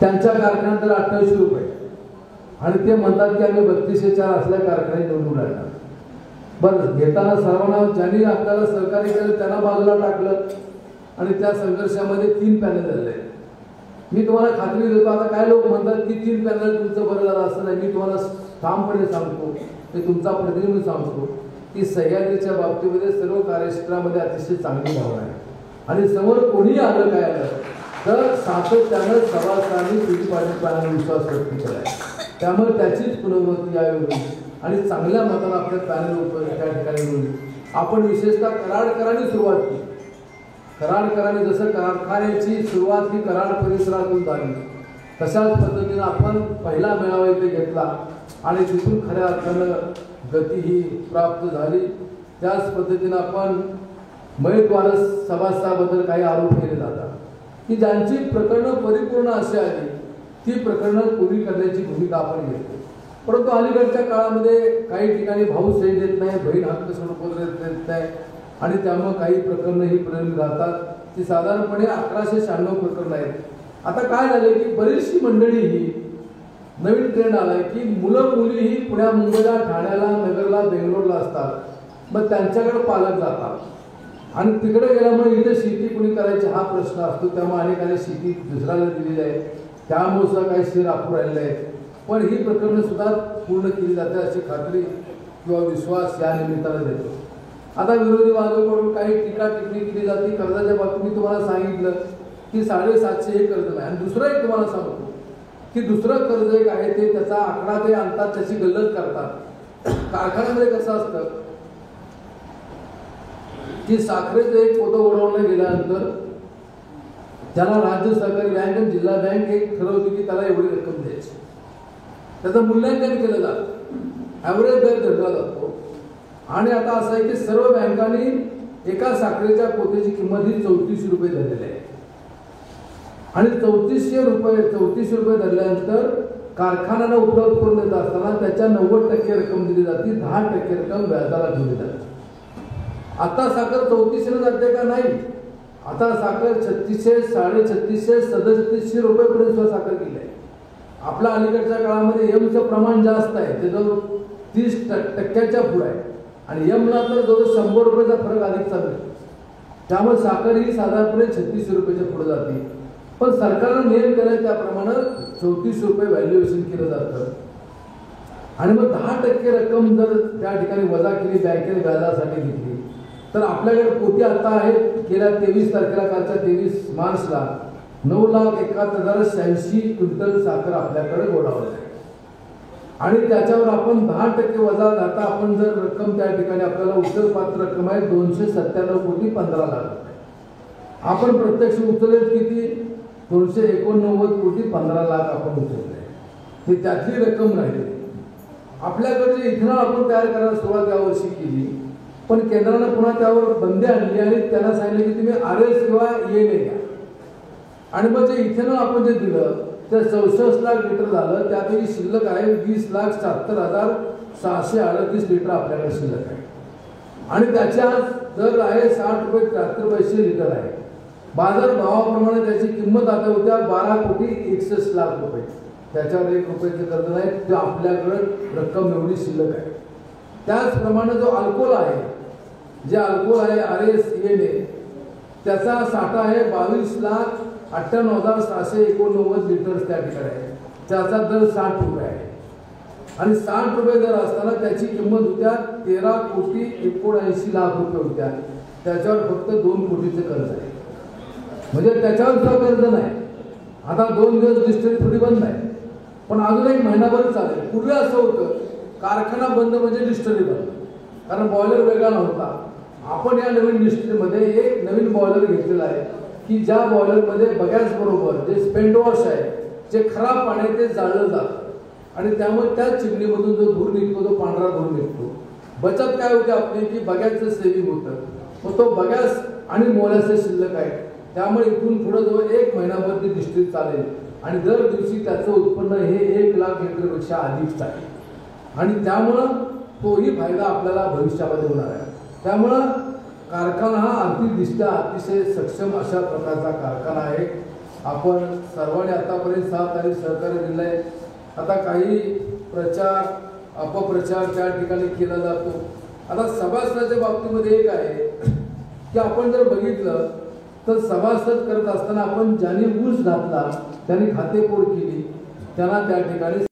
G: त्यांच्या कारखान्यात तर 28 रुपये आणि ते म्हणतात की आम्ही 3204 असल्या कारखान्यात निवडून राहणार. बरं, घेताना सर्वांना ज्यांनी आपल्याला सहकार्य केलं त्यांना बाजूला टाकलं आणि त्या संघर्षामध्ये 3 पॅनल झाले. मी तुम्हाला खात्री देतो, आता काय लोक म्हणतात की 3 पॅनल तुमचं बरं झालं असं नाही. मी तुम्हाला ठामपणे सांगतो, ते तुमचा प्रतिनिधी सांगतो की सह्याद्रीच्या बाबतीमध्ये सर्व कार्यक्षेत्रामध्ये अतिशय चांगली भावना आहे आणि समोर कोणीही आलं काय आलं तर सातत्यानं सभासदांनी पिढी पाटील विश्वास व्यक्त केला आहे. त्यामुळे त्याचीच पुनर्वृत्ती यावेळी होईल आणि चांगल्या मताला आपल्या पॅनल त्या ठिकाणी होईल. आपण विशेषतः कराडकरांनी सुरुवात केली. कराडकरांनी जसं कारखान्याची सुरुवात ही कराड परिसरातून झाली, तशाच पद्धतीनं आपण पहिला मेळावा इथे घेतला आणि तिथून खऱ्या अर्थानं गती ही प्राप्त झाली. त्याच पद्धतीनं आपण मैतवारस सभासदाबद्दल काही आरोप केले जातात की ज्यांची प्रकरणं परिपूर्ण अशी आली ती प्रकरणं पूर्ण करण्याची भूमिका आपण घेतो. परंतु अलीकडच्या काळामध्ये काही ठिकाणी भाऊ सही देत नाही, बहीण हक्क सोडून देत नाही आणि त्यामुळे काही प्रकरणं ही प्रलंबित राहतात. ती साधारणपणे 1196 प्रकरणं आहेत. आता काय झालं की बरीचशी मंडळी ही नवीन ट्रेंड आलाय की मुलं मुली ही पुण्या मुंबईला ठाण्याला नगरला बेंगलोरला असतात, मग त्यांच्याकडे पालक जातात आणि तिकडे गेल्यामुळे इथे शेती कुणी करायची हा प्रश्न असतो. त्यामुळे अनेकांनी शेती दुसऱ्याला दिलेली आहे, त्यामुळे सुद्धा काही शेर राखून राहिलेले आहेत. पण ही प्रकरणं सुद्धा पूर्ण केली जाते अशी खात्री किंवा विश्वास या निमित्तानं देतो. आता विरोधी बाजूकडून काही टीका टिप्पणी केली जाते. कर्जाच्या बाबतीत मी तुम्हाला सांगितलं की 750 हे कर्ज नाही. आणि दुसरं एक तुम्हाला सांगतो की दुसरं कर्ज एक आहे ते त्याचा आकडा ते आणतात, त्याची गल्लत करतात. कारखान्यामध्ये कसं असतं की साखरेचं एक पोतं उडवलं गेल्यानंतर त्याला राज्य सहकारी बँक आणि जिल्हा बँक एक ठरवते की त्याला एवढी रक्कम द्यायची. त्याचं मूल्यांकन केलं जातं, ॲव्हरेज दर धरला जातो. आणि आता असं आहे की सर्व बँकांनी एका साखरेच्या पोत्याची किंमत ही 3400 रुपये धरलेली आहे. आणि 3400 रुपये धरल्यानंतर कारखान्याला उपलब्ध करून देत असताना त्याच्या 90% रक्कम दिली जाते, 10% रक्कम व्याजाला ठेवली जाते. आता साखर 3400 जाते का नाही, आता साखर 3600, 3650, 3700 रुपयेपर्यंत साखर केली आहे. आपल्या अलीकडच्या काळामध्ये एमचं प्रमाण जास्त आहे, ते जवळ 30% पुढे आहे आणि एमला तर जवळ 100 रुपयाचा फरक अधिक चालू आहे. त्यामुळे साखर ही साधारणपणे 3600 रुपयाच्या पुढे जाते. पण सरकारनं नियम केला त्याप्रमाणे 3400 रुपये व्हॅल्युएशन केलं जातं. आणि मग 10% रक्कम जर त्या ठिकाणी वजा केली, बँकेने व्याजासाठी घेतली, तर आपल्याकडे पोती आता आहेत गेल्या 23 तारखेला, कालच्या 23 मार्चला 9,71,086 क्विंटल साखर आपल्याकडे गोडावली आहे. आणि त्याच्यावर आपण 10% वजा जाता आपण जर रक्कम त्या ठिकाणी आपल्याला उचलपात्र रक्कम आहे 297,15,00,000 रुपये. आपण प्रत्यक्ष उचललेत किती, 289,15,00,000 आपण उचलले. त्यातली रक्कम राहिली. आपल्याकडे जे इथेनॉल आपण तयार करायला सुरुवात यावर्षी केली, पण केंद्रानं पुन्हा त्यावर बंदी आणली आणि त्यांना सांगितलं की तुम्ही RS किंवा ENA घ्या. आणि मग जे इथेनॉल आपण जे दिलं ते 64 लाख लिटर झालं. त्यापैकी शिल्लक आहे 20,76,638 लिटर आपल्याकडे शिल्लक आहे. आणि त्याच्या दर आहे 60 रुपये 73 पैसे लिटर आहे. बाजार भावाप्रमाणे त्याची किंमत आता होत्या 12,61,00,000 रुपये. त्याच्यावर 1 रुपयाचं कर्ज नाही, ते आपल्याकडे रक्कम एवढी शिल्लक आहे. त्याचप्रमाणे जो अल्कोहोल आहे, जे अल्कोहोल आहे RS ENA, त्याचा साठा आहे 22,98,689 लिटर त्या ठिकाणी आहे. त्याचा दर 60 रुपये आहे. आणि 60 रुपये दर असताना त्याची किंमत होत्या 13,79,00,000 रुपये होत्या. त्याच्यावर फक्त 2 कोटीचं कर्ज आहे. म्हणजे त्याच्यावर सुद्धा कर्ज नाही. आता 2 दिवस डिस्ट्रिक्ट थोडी बंद आहे, पण अजून 1 महिनाभर चालेल. पूर्वी असं होतं कारखाना बंद म्हणजे डिस्टरी बंद, कारण बॉयलर वेगळा नव्हता. आपण या नवीन डिस्ट्रीमध्ये एक नवीन बॉयलर घेतलेला आहे की ज्या बॉयलरमध्ये बगॅस बरोबर जे स्पेंट वॉश आहे, जे खराब पाणी ते जाळलं जातं आणि त्यामुळे त्या चिमणीमधून जो धूर निघतो तो पांढरा धूर निघतो. बचत काय होते आपली की बगॅसचं सेविंग होतं, मग तो बगॅस आणि मोलाचे शिल्लक आहे. त्यामुळे इथून पुढे जवळ 1 महिनाभर ती डिस्ट्री चालेल आणि दर दिवशी त्याचं उत्पन्न हे 1,00,000 लिटरपेक्षा अधिकच आहे. आणि त्यामुळं तोही फायदा आपल्याला भविष्यामध्ये होणार आहे. त्यामुळं कारखाना हा आर्थिकदृष्ट्या अतिशय सक्षम अशा प्रकारचा कारखाना आहे. आपण सर्वांनी आतापर्यंत 6 तारीख सहकार्य दिलं आहे. आता काही प्रचार अपप्रचार त्या ठिकाणी केला जातो. आता सभासदाच्या बाबतीमध्ये एक आहे की आपण जर बघितलं तर सभासद करत असताना आपण ज्यांनी ऊस घातला त्यांनी खातेफोड केली, त्यांना त्या ठिकाणी